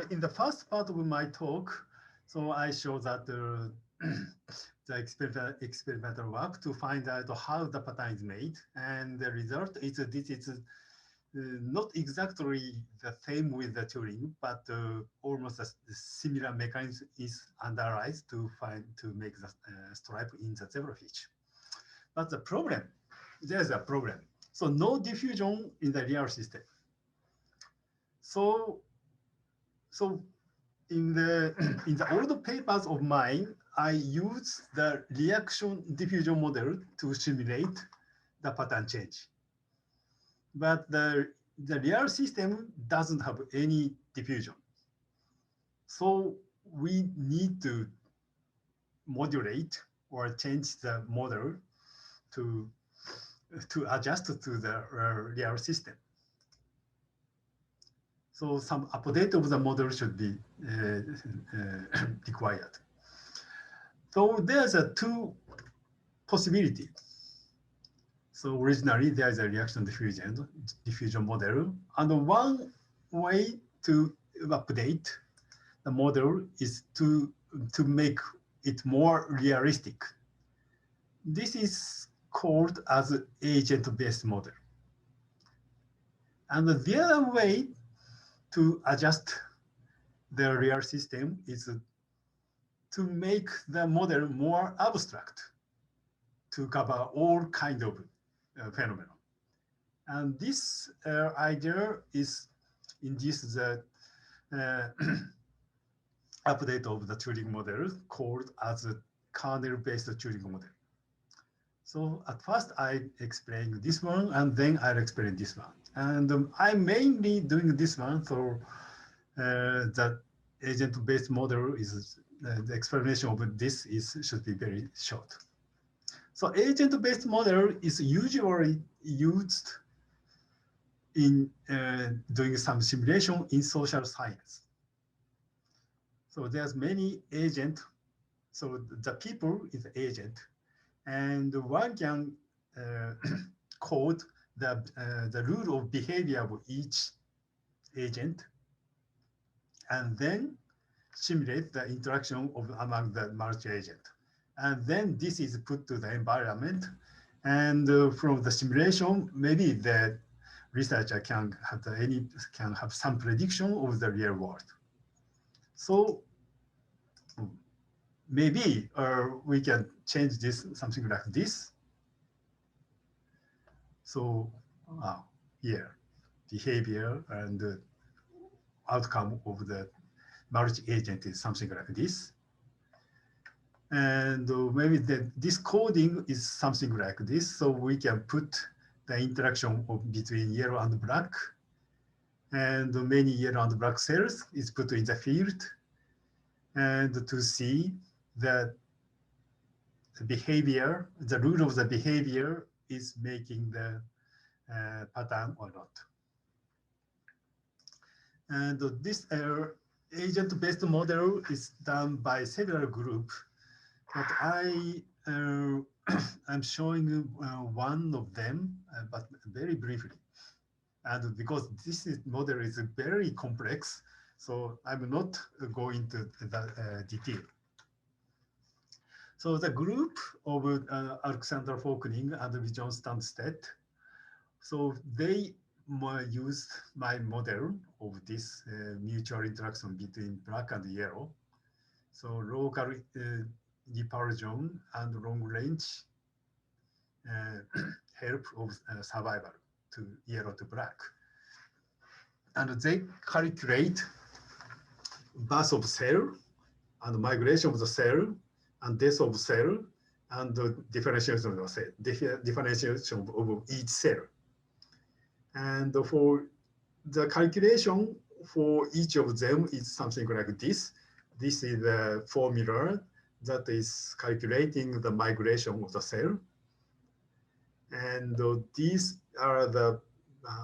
in the first part of my talk, so I show that the experimental work to find out how the pattern is made, and the result is this is not exactly the same with the Turing, but almost a similar mechanism is analyzed to make the stripe in the zebrafish. But the problem, there's a problem. So no diffusion in the real system. So in the old papers of mine, I use the reaction-diffusion model to simulate the pattern change. But the real system doesn't have any diffusion. So we need to modulate or change the model to adjust to the real system. So some update of the model should be required. So there's two possibilities. So originally there's a reaction-diffusion model, and one way to update the model is to make it more realistic. This is called as agent-based model. And the other way to adjust the real system is to make the model more abstract, to cover all kind of phenomena. And this idea is induced the update of the Turing model called as a kernel-based Turing model. So at first I explained this one, and then I'll explain this one. And I'm mainly doing this one, so the agent-based model is the explanation of this should be very short. So agent-based model is usually used in doing some simulation in social science. So there's many agents. So the people is agent, and one can code the rule of behavior of each agent, and then simulate the interaction among the multi-agent. And then this is put to the environment. And from the simulation, maybe the researcher can have some prediction of the real world. So maybe we can change this, something like this. So here, behavior and the outcome of the multi-agent is something like this. And maybe this coding is something like this. So we can put the interaction between yellow and black. And many yellow and black cells is put in the field. And to see that behavior, the rule of the behavior is making the pattern or not. And this agent-based model is done by several groups, but I'm showing one of them, but very briefly. And because this model is very complex, so I'm not going to the detail. So the group of Alexander Faulkner and Vision Stansted, so they used my model of this mutual interaction between black and yellow. So local repulsion and long range help of survival to yellow to black. And they calculate birth of cell and migration of the cell and death of cell and the differentiation of the cell, differentiation of each cell. And for the calculation for each of them is something like this. This is the formula that is calculating the migration of the cell. And these are the,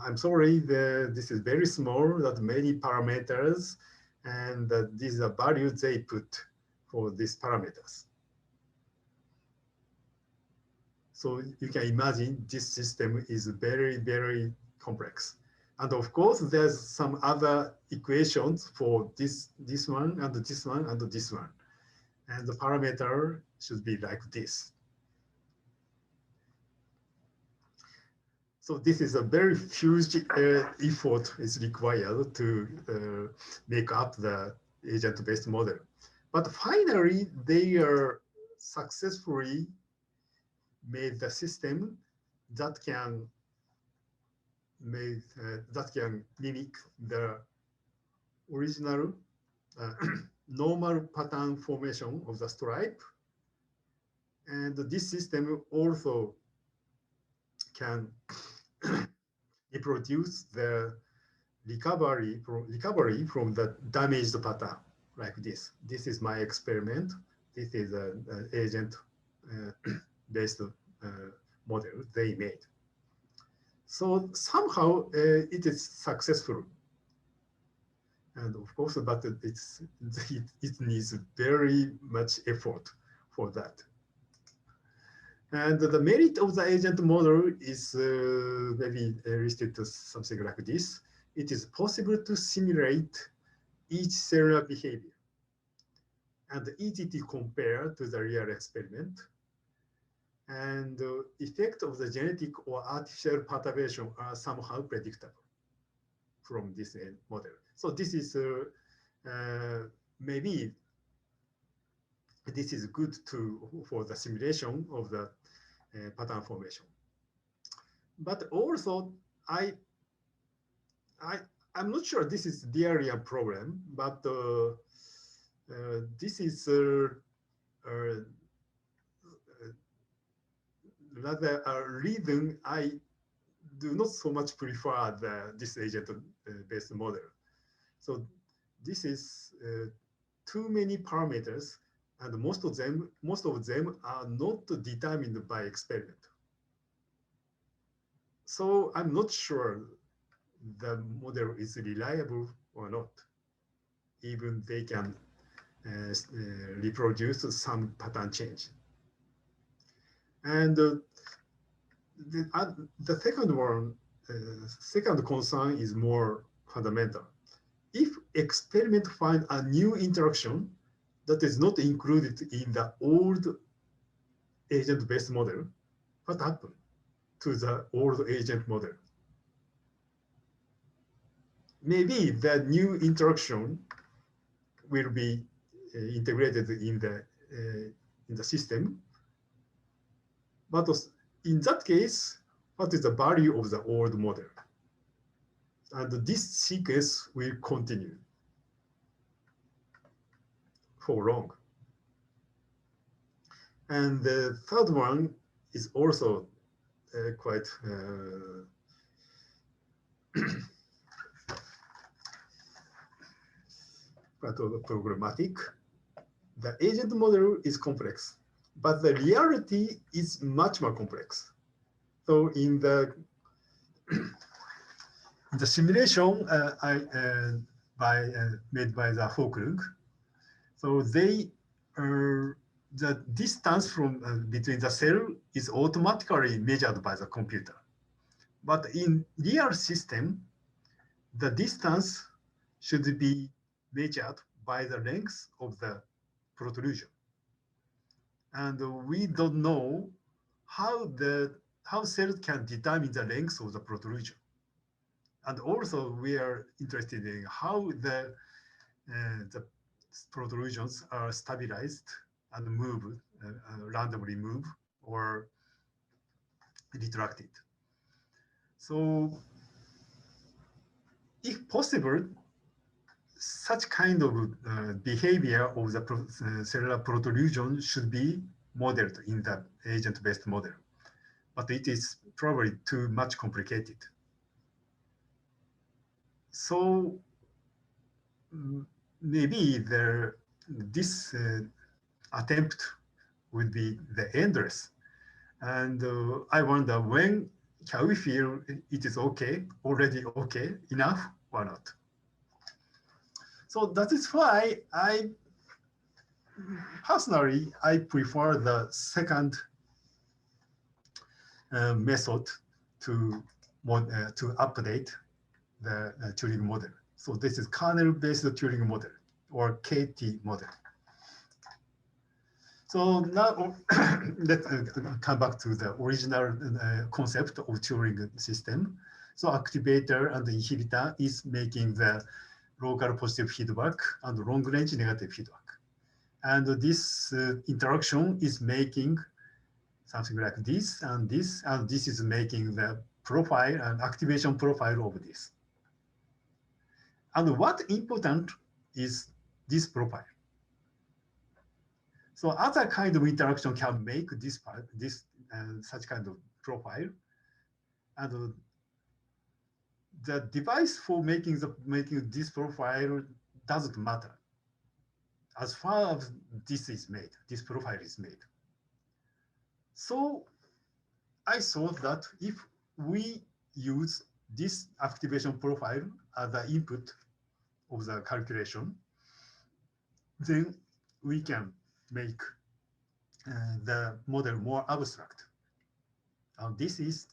I'm sorry, this is very small, that many parameters, and these are values they put for these parameters. So you can imagine this system is very, very complex. And of course, there's some other equations for this one and this one and this one. And the parameter should be like this. So this is a very huge effort is required to make up the agent-based model. But finally, they are successfully made the system that can mimic the original normal pattern formation of the stripe. And this system also can reproduce the recovery from the damaged pattern like this. This is my experiment. This is an agent-based model they made. So somehow it is successful. And of course, but it needs very much effort for that. And the merit of the agent model is maybe listed to something like this. It is possible to simulate each cellular behavior and easy to compare to the real experiment. And the effect of the genetic or artificial perturbation are somehow predictable from this model. So this is maybe this is good for the simulation of the pattern formation. But also, I'm not sure this is really a problem, but this is rather a reason I do not so much prefer this agent-based model. So this is too many parameters, and most of them are not determined by experiment. So I'm not sure the model is reliable or not. Even they can reproduce some pattern change. And the second one, second concern is more fundamental. If experiment find a new interaction that is not included in the old agent-based model, what happened to the old agent model? Maybe the new interaction will be integrated in the system, but in that case, what is the value of the old model? And this sequence will continue for long. And the third one is also quite problematic. The agent model is complex, but the reality is much more complex. So in the simulation made by the Folklung, so they the distance from between the cell is automatically measured by the computer. But in real system, the distance should be measured by the length of the protrusion. And we don't know how cells can determine the length of the protrusion. And also we are interested in how the protrusions are stabilized and move, randomly move or retracted. So if possible, such kind of behavior of the cellular protrusion should be modeled in the agent-based model, but it is probably too much complicated. So maybe this attempt would be the endless. And I wonder, when can we feel it is okay, already okay, enough or not? So that is why personally, I prefer the second method to update the Turing model. So this is kernel-based Turing model, or KT model. So now let's come back to the original concept of Turing system. So activator and inhibitor is making the local positive feedback and long-range negative feedback. And this interaction is making something like this, and this is making the profile and activation profile of this. And what important is this profile? So other kind of interaction can make such kind of profile, and the device for making this profile doesn't matter as far as this profile is made. So I thought that if we use this activation profile as the input of the calculation, then we can make the model more abstract. This is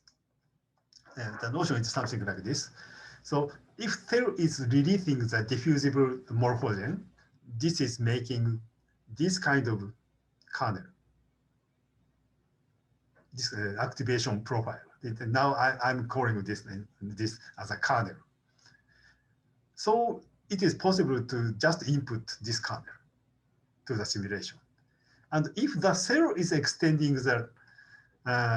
the notion is something like this. So if cell is releasing the diffusible morphogen, this is making this kind of kernel, this activation profile. Now I'm calling this as a kernel. So it is possible to just input this kernel to the simulation. And if the cell is extending the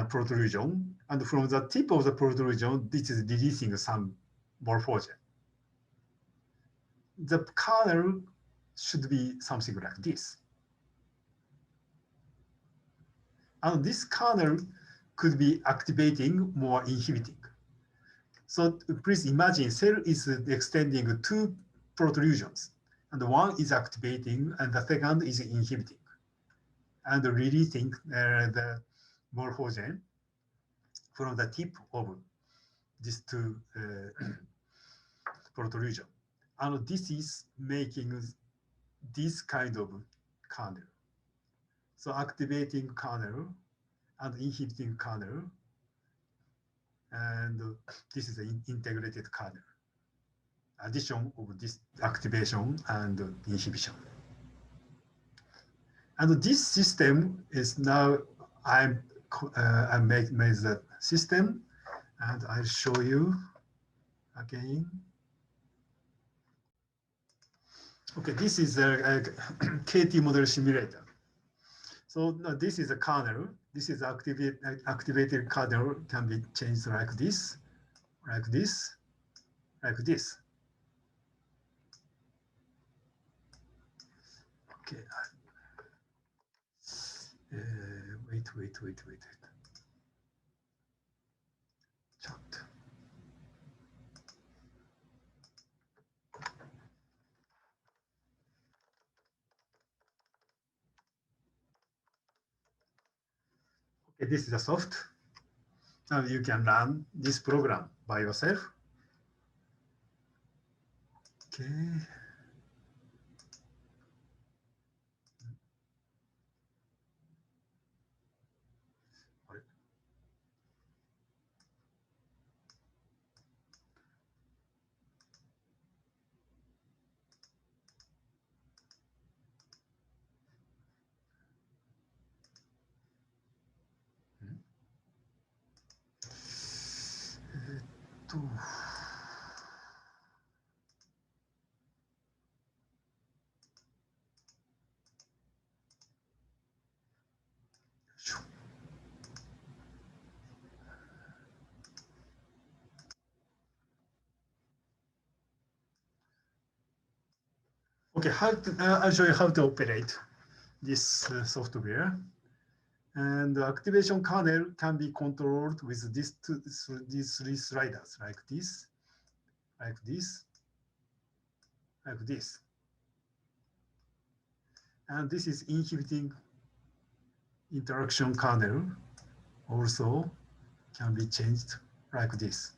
protrusion, and from the tip of the protrusion, this is releasing some morphogen, the kernel should be something like this. And this kernel could be activating or inhibiting. So please imagine cell is extending two protrusions, and one is activating and the second is inhibiting and releasing the morphogen from the tip of these two protrusion. And this is making this kind of kernel. So activating kernel and inhibiting kernel, and this is an integrated kernel. Addition of this activation and inhibition. And this system is now, I made the system, and I'll show you again. Okay, this is a KT model simulator. So this is a kernel. This is activated kernel, can be changed like this, like this, like this. Okay. Wait. Chat. This is a soft. Now you can run this program by yourself. Okay. Okay, I'll show you how to operate this software. And the activation kernel can be controlled with these three sliders, like this, like this, like this. And this is inhibiting interaction kernel, also can be changed like this.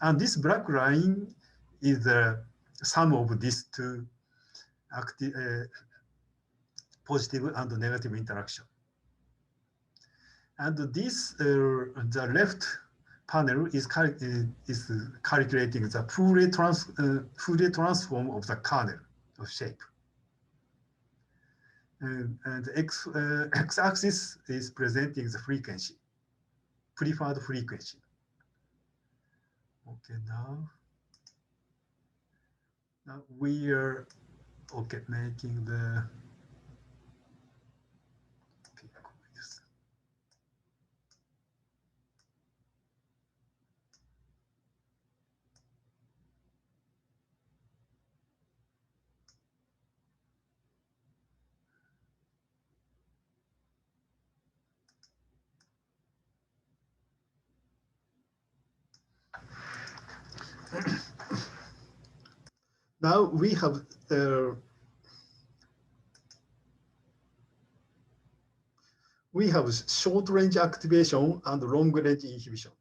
And this black line is the sum of these two positive and negative interaction. And this, the left panel is calculating the Fourier transform of the kernel of shape. And the x-axis is presenting the frequency, preferred frequency. Okay, now we are making the now we have short-range activation and long-range inhibition.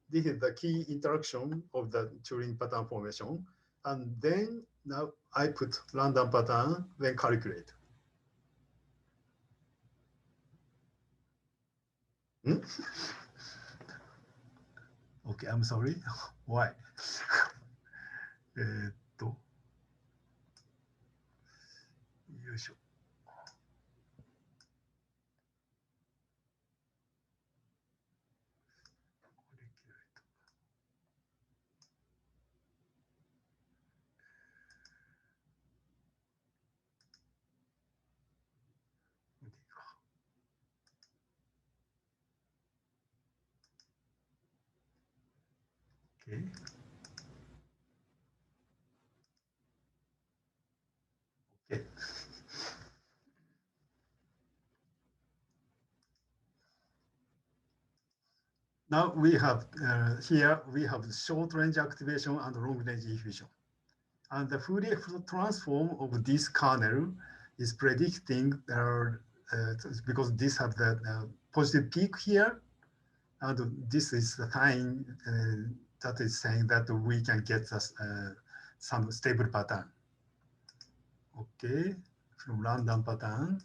This is the key interaction of the Turing pattern formation. And then now I put random pattern, then calculate. Okay, I'm sorry. Why? Okay. Okay. Now we have here we have short range activation and long range inhibition. And the Fourier transform of this kernel is predicting because this have the positive peak here, and this is the sign that is saying that we can get some stable pattern. Okay, from random pattern.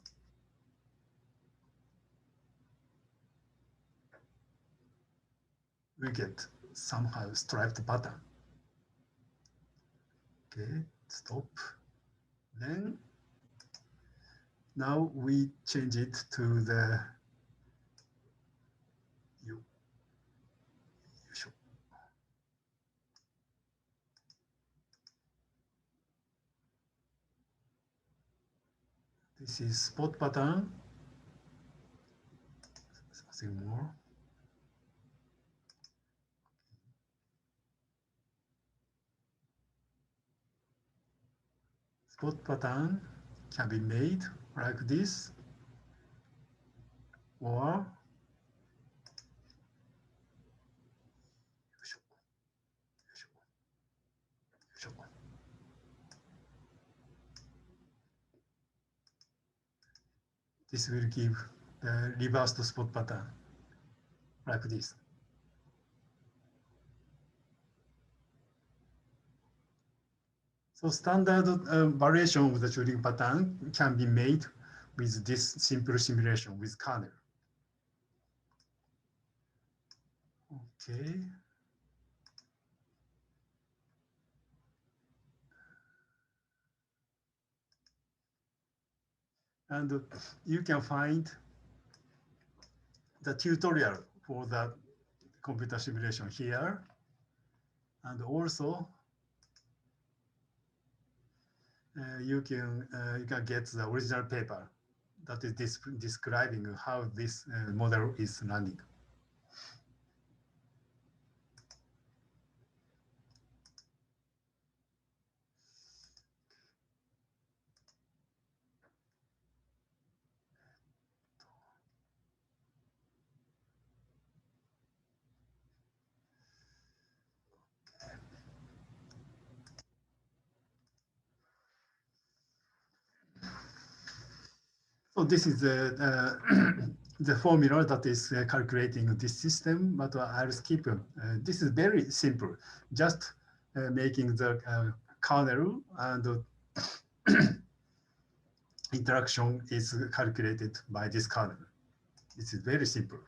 We get somehow striped pattern. Okay, stop. Then now we change it to the this is spot pattern. Something more. Spot pattern can be made like this, or this will give the reversed spot pattern, like this. So standard variation of the Turing pattern can be made with this simple simulation with kernel. Okay. And you can find the tutorial for the computer simulation here. And also, you can get the original paper that is describing how this model is running. So this is the formula that is calculating this system, but I'll skip. This is very simple, just making the kernel and interaction is calculated by this kernel. This is very simple.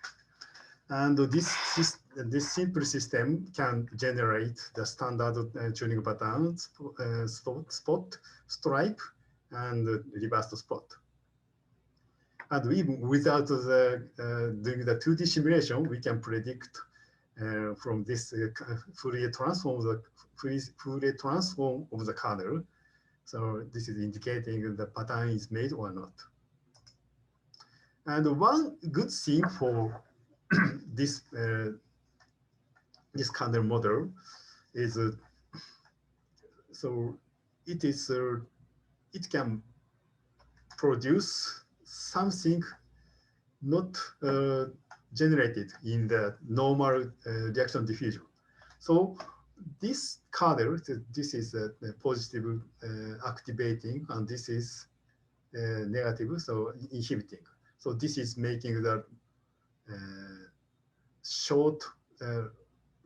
And this simple system can generate the standard tuning patterns, spot, stripe, and reversed spot. And even without doing the 2D simulation, we can predict from this Fourier transform of the kernel. So this is indicating the pattern is made or not. And one good thing for this this kernel model is so it is it can produce something not generated in the normal reaction diffusion. So this kernel, this is a positive activating, and this is negative, so inhibiting. So this is making the short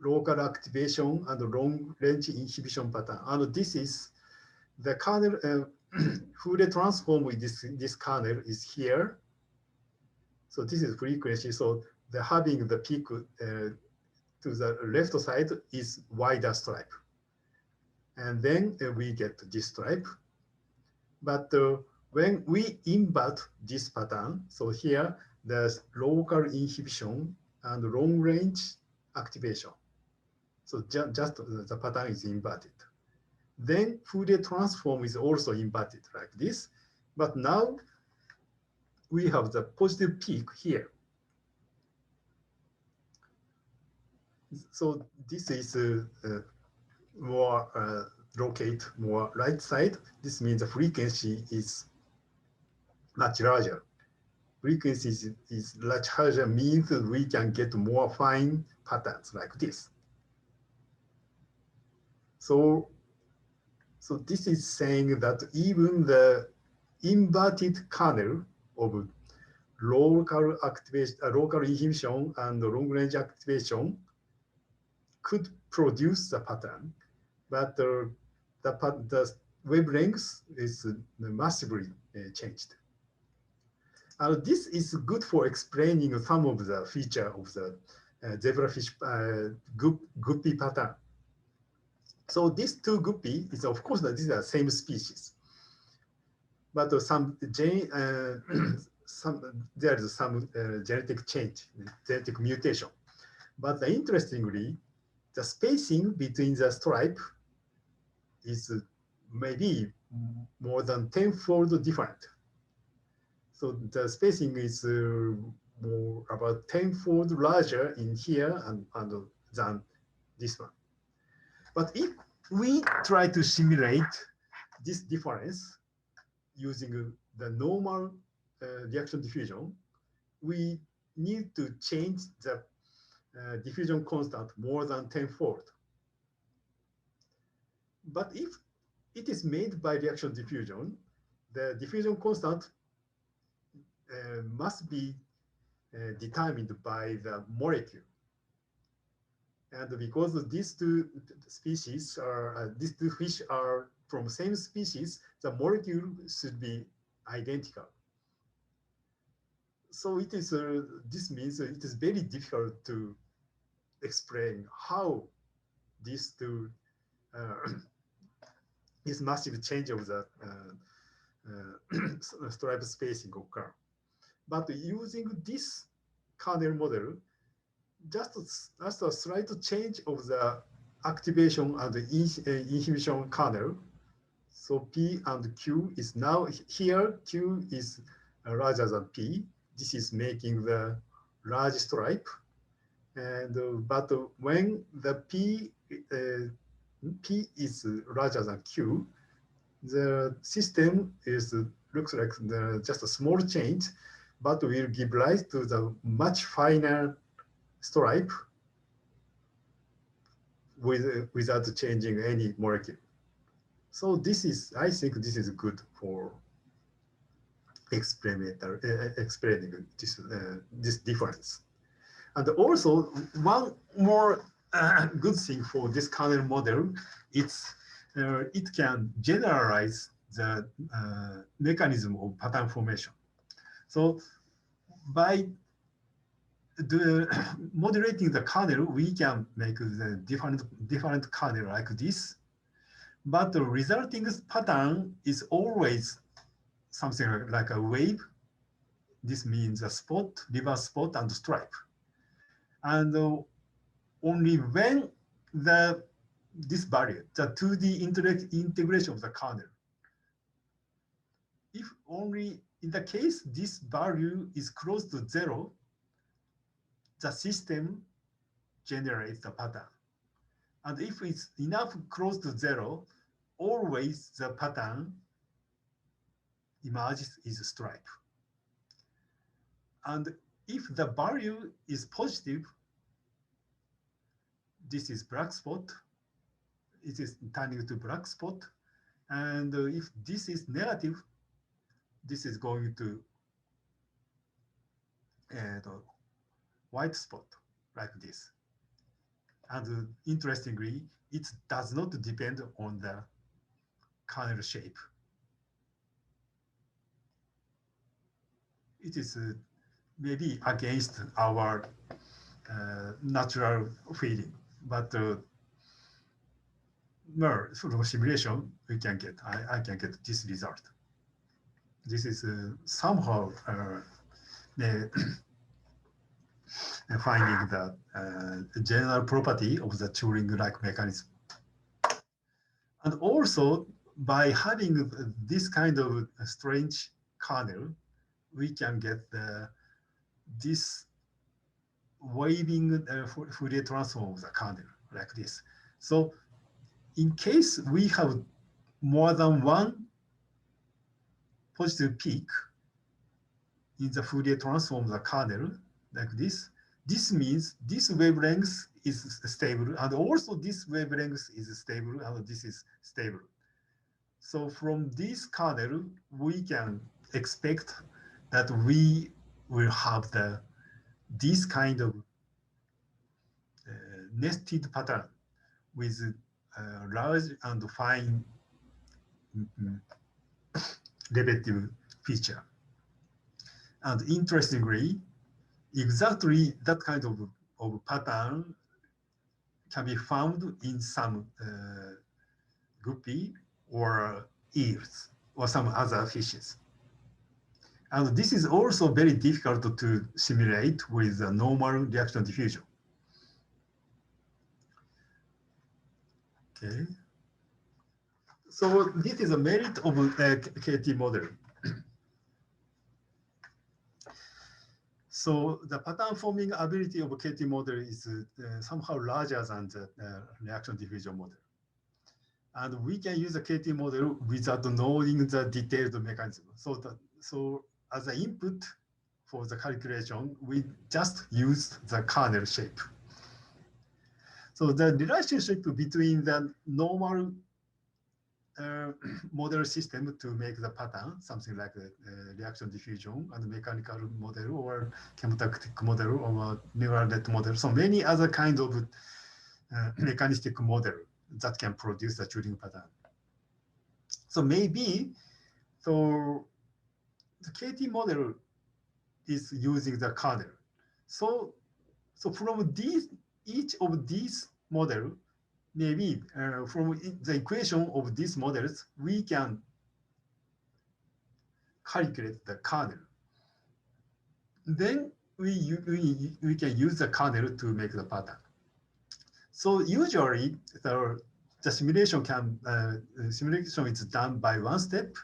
local activation and long range inhibition pattern. And this is the kernel Fourier transform with this kernel is here. So this is frequency. So the having the peak to the left side is wider stripe. And then we get this stripe. But when we invert this pattern, so here there's local inhibition and long range activation. So just the pattern is inverted. Then Fourier transform is also inverted like this. But now we have the positive peak here. So this is more locate more right side. This means the frequency is much larger. Frequency is much larger means we can get more fine patterns like this. So this is saying that even the inverted kernel of local activation, local inhibition and long range activation could produce the pattern, but the wavelength is massively changed. And this is good for explaining some of the feature of the zebrafish guppy pattern. So these two guppy is, of course, these are the same species, but there is some genetic change, genetic mutation. But interestingly, the spacing between the stripe is maybe more than 10-fold different. So the spacing is more about 10-fold larger in here and than this one. But if we try to simulate this difference using the normal reaction diffusion, we need to change the diffusion constant more than 10-fold. But if it is made by reaction diffusion, the diffusion constant must be determined by the molecule. And because these two species are, these two fish are from same species, the molecule should be identical. So it is, this means it is very difficult to explain how these two, this massive change of the stripe spacing occur. But using this kernel model, just a slight change of the activation and the inhibition kernel. So P and Q is now here, Q is larger than P. This is making the large stripe. And but when the P is larger than Q, the system looks like just a small change, but will give rise to the much finer stripe without changing any molecule. So this is, I think this is good for explaining this difference. And also one more good thing for this kernel model, it can generalize the mechanism of pattern formation. So by moderating the kernel, we can make the different kernel like this. But the resulting pattern is always something like a wave. This means a spot, reverse spot, and stripe. And only when this value, the 2D integration of the kernel, if only in the case this value is close to 0, the system generates the pattern. And if it's enough close to 0, always the pattern emerges is a stripe. And if the value is positive, this is black spot. It is turning to black spot. And if this is negative, this is going to white spot like this. And interestingly, it does not depend on the kernel shape. It is maybe against our natural feeling, but from simulation, we can get, I can get this result. This is somehow finding the general property of the Turing-like mechanism. And also, by having this kind of strange kernel, we can get this waving Fourier transform of the kernel like this. So in case we have more than one positive peak in the Fourier transform of the kernel like this, this means this wavelength is stable, and also this wavelength is stable, and this is stable. So from this kernel, we can expect that we will have this kind of nested pattern with large and fine derivative feature. And interestingly, exactly that kind of pattern can be found in some guppy or eels or some other fishes. And this is also very difficult to simulate with a normal reaction diffusion. Okay. So this is a merit of KT model. So the pattern forming ability of KT model is somehow larger than the reaction diffusion model. And we can use the KT model without knowing the detailed mechanism. So as an input for the calculation, we just use the kernel shape. So the relationship between the normal model system to make the pattern, something like the reaction diffusion and mechanical model or chemotactic model or neural net model. So many other kinds of mechanistic model that can produce the Turing pattern. So maybe, so the KT model is using the kernel. So from these, each of these models, maybe from the equation of these models, we can calculate the kernel. Then we can use the kernel to make the pattern. So usually the simulation simulation is done by one step,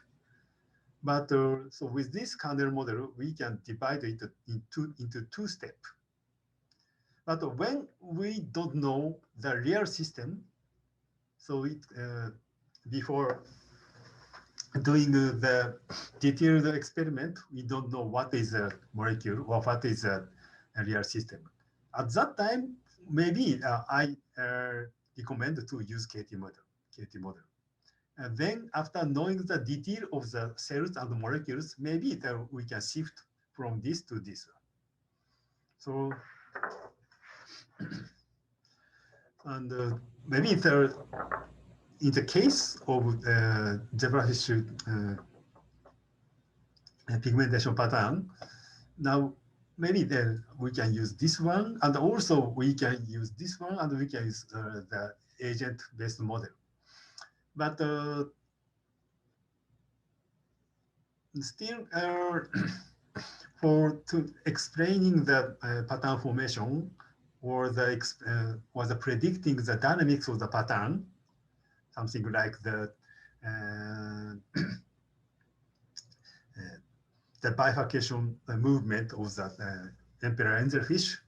but so with this kernel model, we can divide it into two steps. But when we don't know the real system, so before doing the detailed experiment, we don't know what is a molecule or what is a real system. At that time, maybe I recommend to use KT model. And then after knowing the detail of the cells and the molecules, maybe we can shift from this to this. So, and maybe in the case of zebrafish pigmentation pattern, now maybe then we can use this one, and also we can use this one, and we can use the agent-based model. But still, for explaining the pattern formation or the predicting the dynamics of the pattern, something like the the bifurcation movement of the emperor angelfish,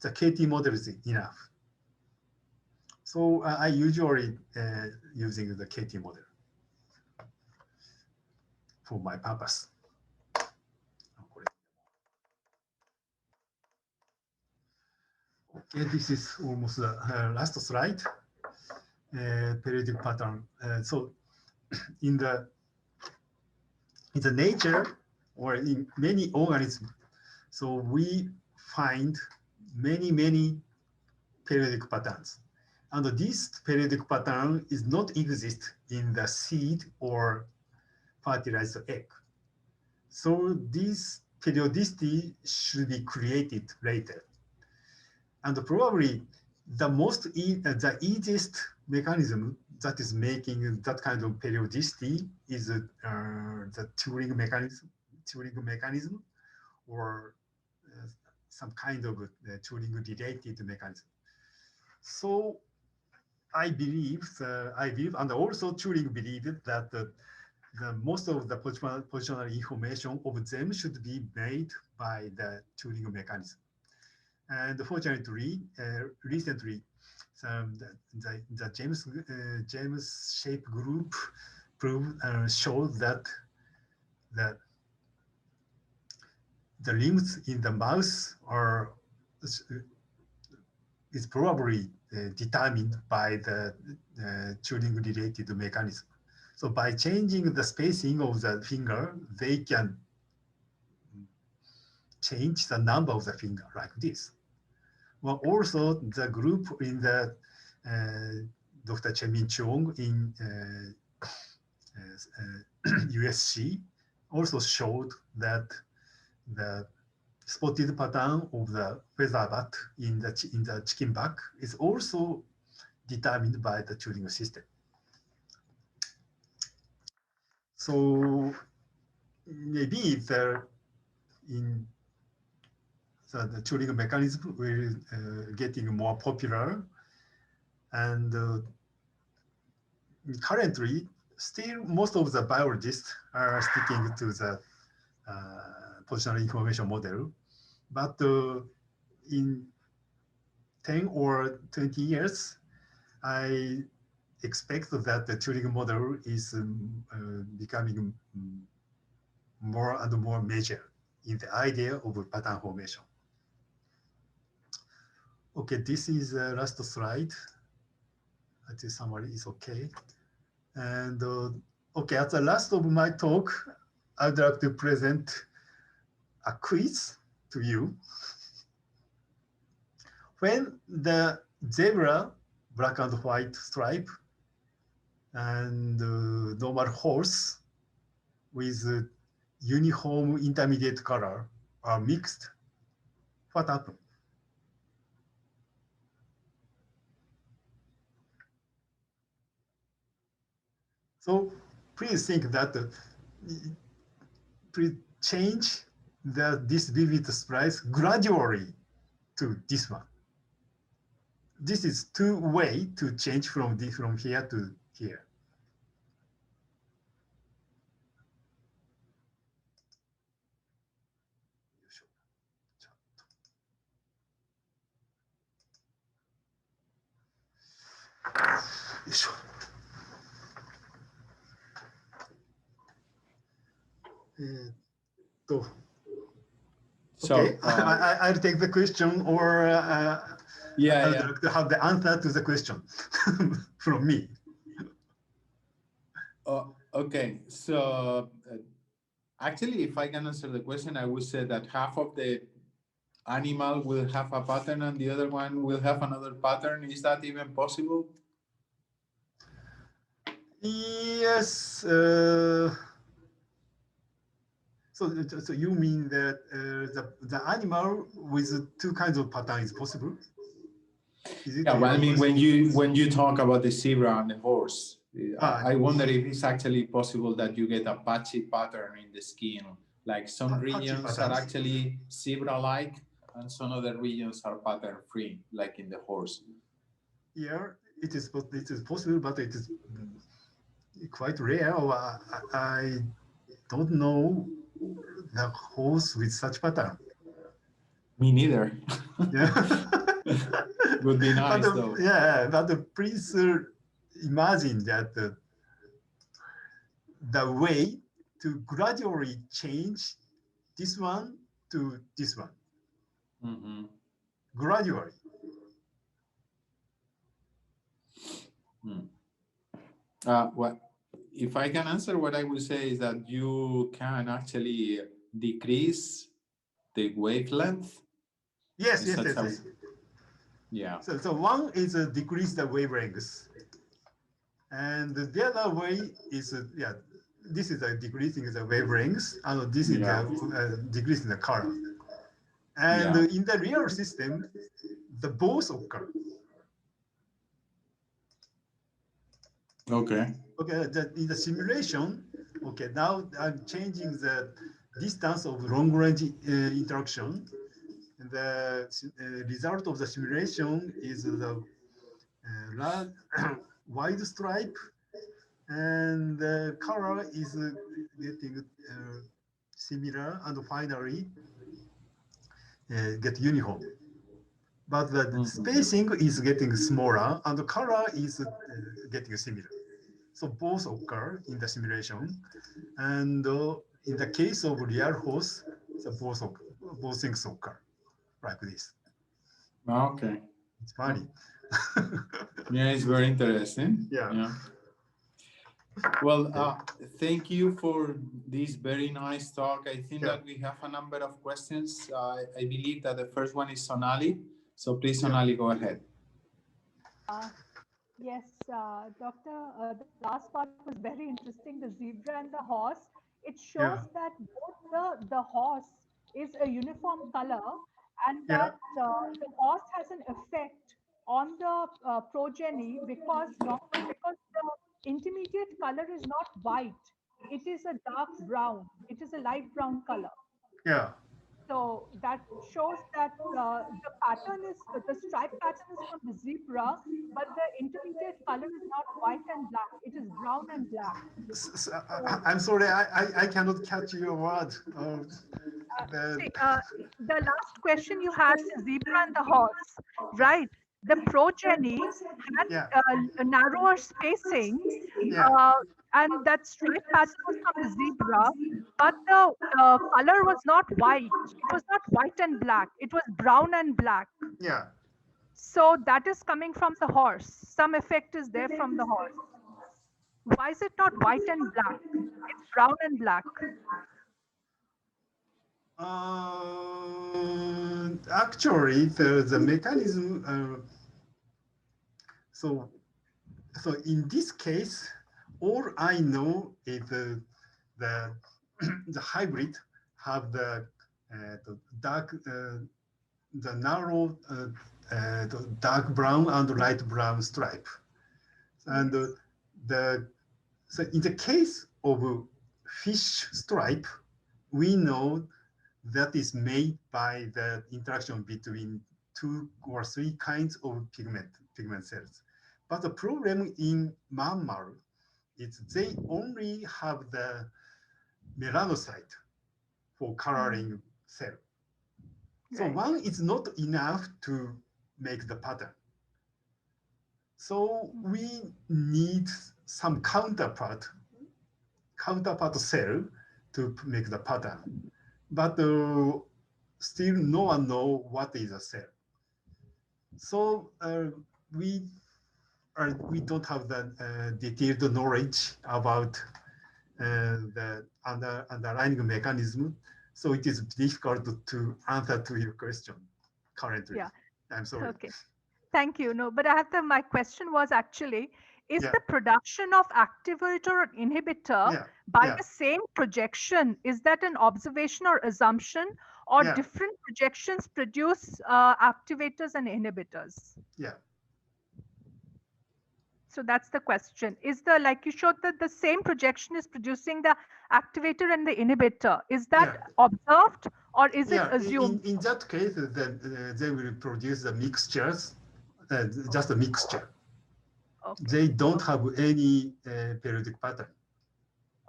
the KT model is enough. So I usually using the KT model for my purpose. Okay, this is almost the last slide. Periodic pattern. So in the nature or in many organisms, so we find many periodic patterns. And this periodic pattern is not exist in the seed or fertilized egg. So this periodicity should be created later. And probably the easiest mechanism that is making that kind of periodicity is the Turing mechanism, or some kind of Turing-related mechanism. So I believe, and also Turing believed that the most of the positional information of them should be made by the Turing mechanism. And fortunately, recently, the James Shape group showed that the limbs in the mouse is probably determined by the Turing-related mechanism. So by changing the spacing of the finger, they can change the number of the finger like this. Well, also the group in the Dr. Chemin Chong in USC also showed that the spotted pattern of the feather bat in the chicken back is also determined by the Turing system. So maybe the Turing mechanism will getting more popular, and currently still most of the biologists are sticking to the positional information model, but in 10 or 20 years, I expect that the Turing model is becoming more and more major in the idea of pattern formation. Okay, this is the last slide. I think summary is okay. And okay, at the last of my talk, I'd like to present a quiz to you. When the zebra, black and white stripe, and normal horse with uniform intermediate color are mixed, what happens? So please think that, please change this vivid splice gradually to this one. This is two ways to change from here to here. So, okay, I'll take the question, or yeah, I'd like to have the answer to the question from me. Okay, so actually, if I can answer the question, I would say that half of the animal will have a pattern and the other one will have another pattern. Is that even possible? Yes. So you mean that the animal with two kinds of patterns is possible? Is it? Yeah, well, I mean, when you talk about the zebra and the horse, I wonder if it's actually possible that you get a patchy pattern in the skin. Like some regions are actually zebra-like, and some other regions are pattern-free, like in the horse. Yeah, it is possible, but it is quite rare. I don't know the horse with such pattern. Me neither. Yeah. Would be nice, though. Yeah, but please imagine that the way to gradually change this one to this one. Mm-hmm. Gradually. Well, if I can answer, what I would say is that you can actually decrease the wavelength. Yes. Yeah. So one is decrease the wavelengths, and the other way is this is decreasing the wavelengths, and this is decreasing the color. And in the real system, the both occur. Okay. Okay, in the simulation, okay, now I'm changing the distance of long-range interaction. And the result of the simulation is the wide stripe, and the color is getting similar, and finally get uniform. But the spacing is getting smaller, and the color is getting similar. So both occur in the simulation, and in the case of real horse, so both things occur like this. Okay. It's funny. Yeah, it's very interesting. Yeah. Well, thank you for this very nice talk. I think that we have a number of questions. I believe that the first one is Sonali. So please, Sonali, go ahead. Yes, Doctor, the last part was very interesting, the zebra and the horse. It shows that both the horse is a uniform color, and that the horse has an effect on the progeny because the intermediate color is not white. It is a dark brown. It is a light brown color. Yeah. So that shows that the pattern is, the stripe pattern is from the zebra, but the intermediate color is not white and black. It is brown and black. I'm sorry, I cannot catch your word. The last question you had, the zebra and the horse, right? The progeny had a narrower spacing, and that stripe pattern was from the zebra, but the color was not white. It was not white and black. It was brown and black. Yeah. So that is coming from the horse. Some effect is there from the horse. Why is it not white and black? It's brown and black. Actually, the mechanism. So in this case, all I know is the the hybrid have the dark, the narrow, the dark brown and light brown stripe, and so in the case of fish stripe, we know that is made by the interaction between 2 or 3 kinds of pigment cells. But the problem in mammal is they only have the melanocyte for coloring cell. So one is not enough to make the pattern. So we need some counterpart cell to make the pattern. But still no one knows what is a cell. So we don't have the detailed knowledge about the underlying mechanism. So it is difficult to answer to your question currently. Yeah. I'm sorry. Okay. Thank you. No, but I have my question was actually, is the production of activator or inhibitor by the same projection, is that an observation or assumption, or different projections produce activators and inhibitors? Yeah. So that's the question. Is like you showed that the same projection is producing the activator and the inhibitor. Is that observed or is it assumed? In that case, they will produce the mixtures, just a mixture. Okay. They don't have any periodic pattern.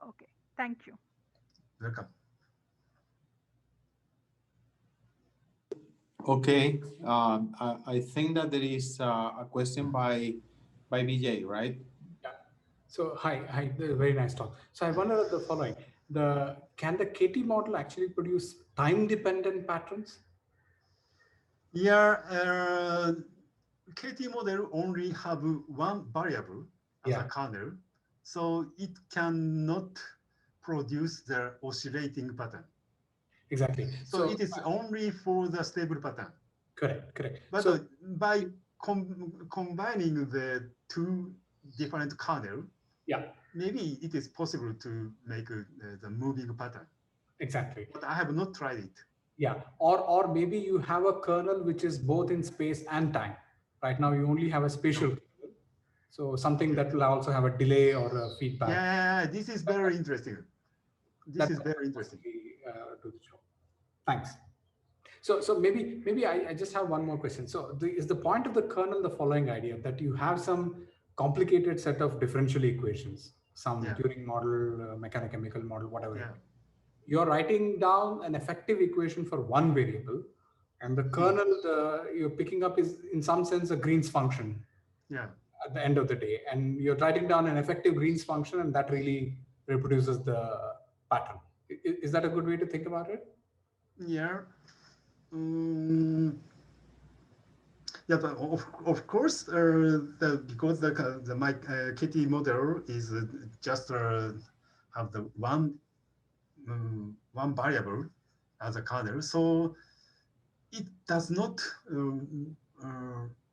Okay, thank you. Welcome. Okay, I think that there is a question by Vijay, right? Yeah. So hi, very nice talk. So I wonder the following: can the KT model actually produce time-dependent patterns? Yeah, KT model only have one variable as a kernel, so it cannot produce the oscillating pattern. Exactly. So it is only for the stable pattern. Correct. But so, by combining the 2 different kernels, maybe it is possible to make the moving pattern. Exactly. But I have not tried it. Yeah, or maybe you have a kernel which is both in space and time. Right now you only have a spatial kernel. So something that will also have a delay or a feedback. Yeah, this is very interesting. This is very interesting. Do the job. Thanks. So maybe I just have one more question. So is the point of the kernel the following idea, that you have some complicated set of differential equations, some Turing model, mechanochemical model, whatever. You're writing down an effective equation for one variable, and the kernel you're picking up is in some sense a Green's function at the end of the day. And you're writing down an effective Green's function, and that really reproduces the pattern. Is that a good way to think about it? Yeah. Yeah, but of course, because my KT model is just have the one variable as a kernel, so it does not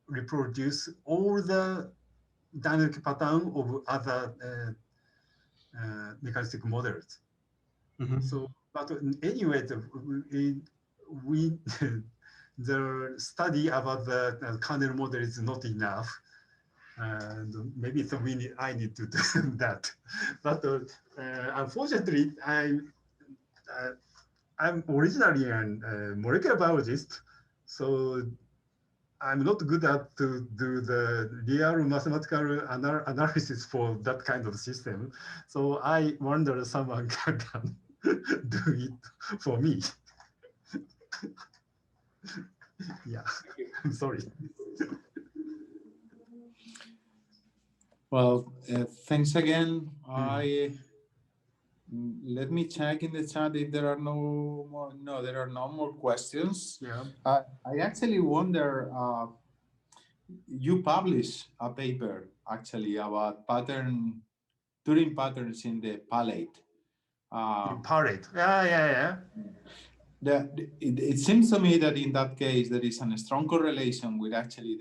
reproduce all the dynamic pattern of other mechanistic models. So, but anyway, we the study about the kernel model is not enough, and maybe I need to do that. But unfortunately, I'm originally a molecular biologist, so I'm not good at to do the real mathematical analysis for that kind of system. So I wonder someone can do it for me. Yeah, I'm sorry. Well, thanks again. Let me check in the chat if there are no more. No, there are no more questions. Yeah. I actually wonder, you published a paper actually about pattern Turing patterns in the palate. Palate. Yeah. It seems to me that in that case there is a strong correlation with actually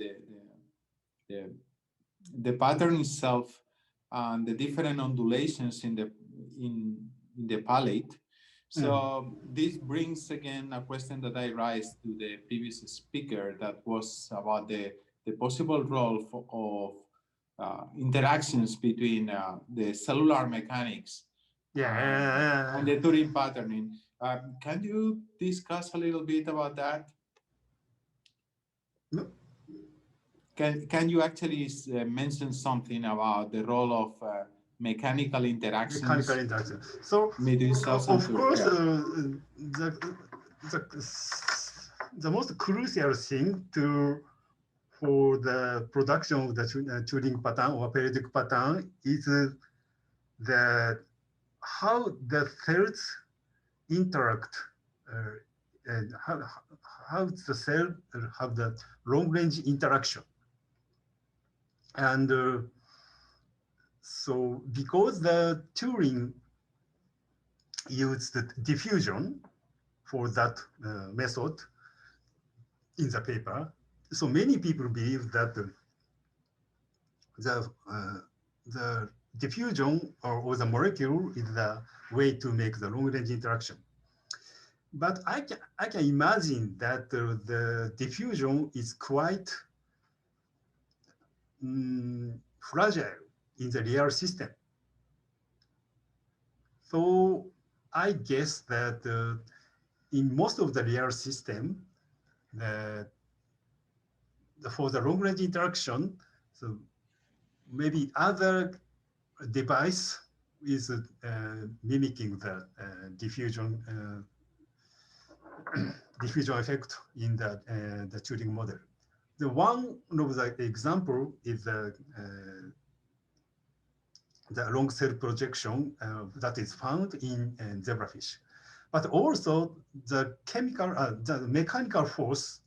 the pattern itself and the different undulations in the palate. So this brings again a question that I raised to the previous speaker, that was about the possible role of interactions between the cellular mechanics and the Turing patterning. Can you discuss a little bit about that? No. Can you actually mention something about the role of mechanical interactions? Mechanical interaction. So, of course, the most crucial thing for the production of the Turing pattern or periodic pattern is how the cells interact and how the cell have the long-range interaction. And so because the Turing used the diffusion for that method in the paper, so many people believe that the diffusion or the molecule is the way to make the long-range interaction. But I can imagine that the diffusion is quite fragile in the real system. So I guess that in most of the real system, for the long-range interaction, so maybe other device is mimicking the diffusion effect in the Turing model. The one of the example is the long cell projection that is found in zebrafish, but also the mechanical force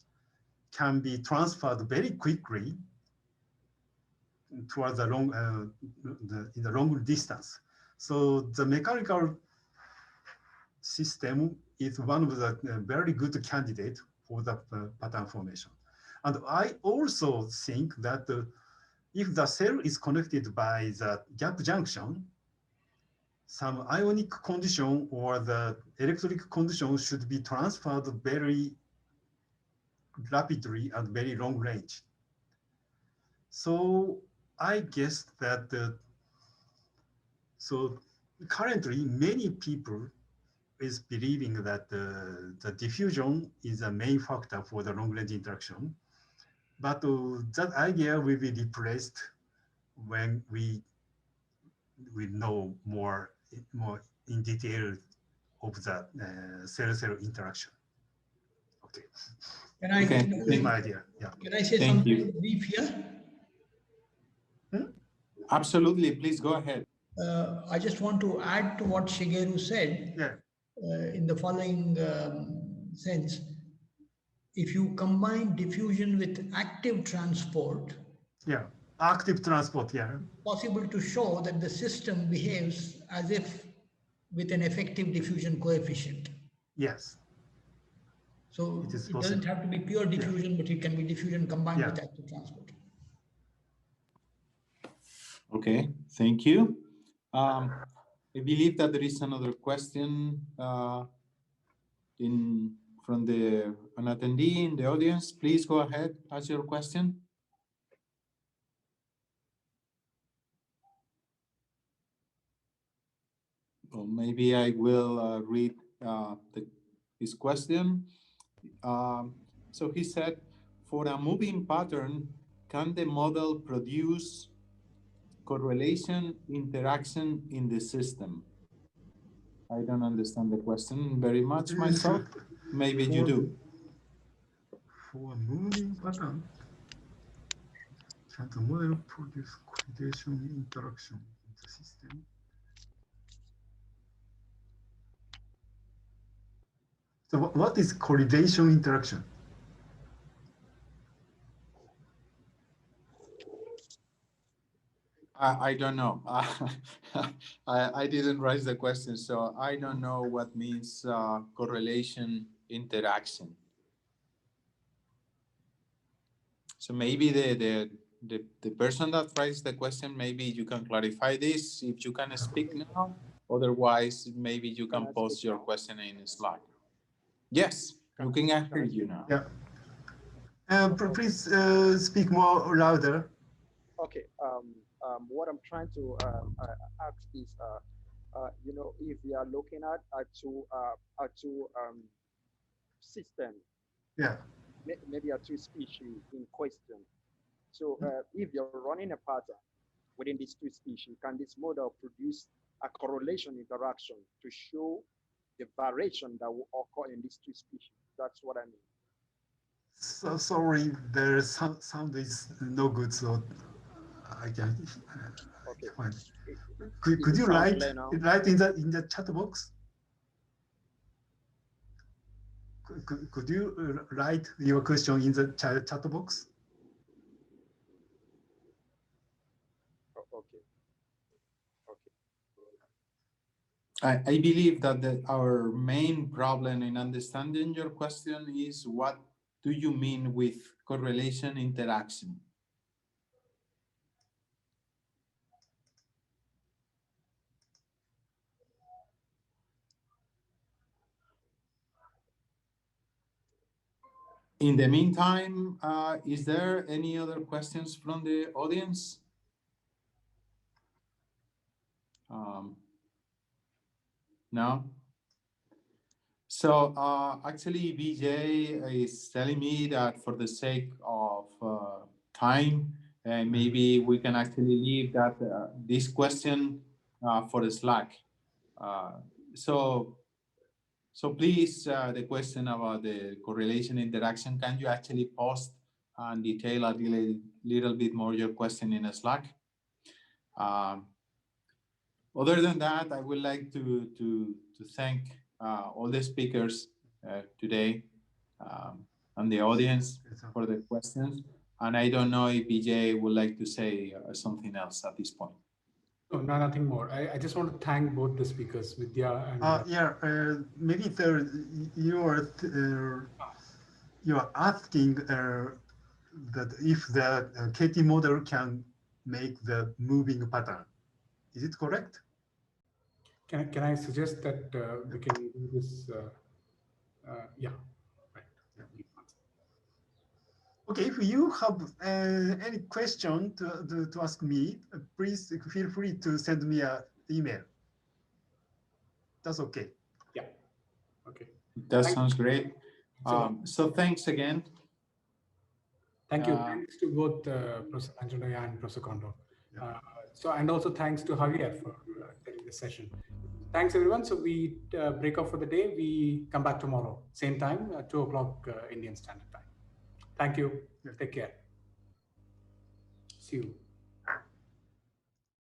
can be transferred very quickly towards the in the long distance. So the mechanical system is one of the very good candidate for the pattern formation. And I also think that if the cell is connected by the gap junction, some ionic condition or the electric condition should be transferred very rapidly at very long range. So I guess that so currently many people is believing that the diffusion is a main factor for the long-range interaction. But that idea will be replaced when we know more in detail of the cell-cell interaction. Okay. That's my idea. Yeah. Can I say something brief here? Absolutely. Please go ahead. I just want to add to what Shigeru said. Yeah. In the following sense. If you combine diffusion with active transport, active transport, possible to show that the system behaves as if with an effective diffusion coefficient. Yes. So it doesn't have to be pure diffusion, but it can be diffusion combined with active transport. Okay, thank you. I believe that there is another question from an attendee in the audience. Please go ahead, ask your question. Well, maybe I will read his question. So he said, for a moving pattern, can the model produce correlation interaction in the system? I don't understand the question very much myself. Maybe you do. For a moving pattern, can the model produce correlation interaction in the system? So what is correlation interaction? I don't know. I didn't raise the question, so I don't know what means correlation interaction. So maybe the person that raised the question, maybe you can clarify this if you can speak now. Otherwise, maybe you can post your question in Slack. Yes, you can hear you now. Yeah. Please speak more louder. Okay. What I'm trying to ask is, you know, if we are looking at two system, Yeah. maybe a two species in question. So if you're running a pattern within these two species, can this model produce a correlation interaction to show the variation that will occur in these two species? That's what I mean. So sorry, the sound is no good, so I can't. Okay. Could you write in the chat box? Could you write your question in the chat box? Okay. I believe that our main problem in understanding your question is what do you mean with correlation interaction? In the meantime, is there any other questions from the audience? No? So actually, Vijay is telling me that for the sake of time, maybe we can actually leave that this question for the Slack. So please, the question about the correlation interaction, can you actually post and detail a little bit more your question in a Slack? Other than that, I would like to thank all the speakers today and the audience for the questions. And I don't know if Vijay would like to say something else at this point. No, nothing more. I just want to thank both the speakers, Vidya and... maybe you are asking that if the KT model can make the moving pattern. Is it correct? Can I suggest that we can do this? Yeah, right. Yeah. Okay, if you have any question to ask me, please feel free to send me an email. That's okay. Yeah. Okay. That sounds great. So thanks again. Thank you. Thanks to both Professor Nanjundiah and Professor Kondo. And also thanks to Javier for attending the session. Thanks everyone. So we break off for the day. We come back tomorrow, same time, 2 o'clock Indian Standard Time. Thank you. Take care. See you.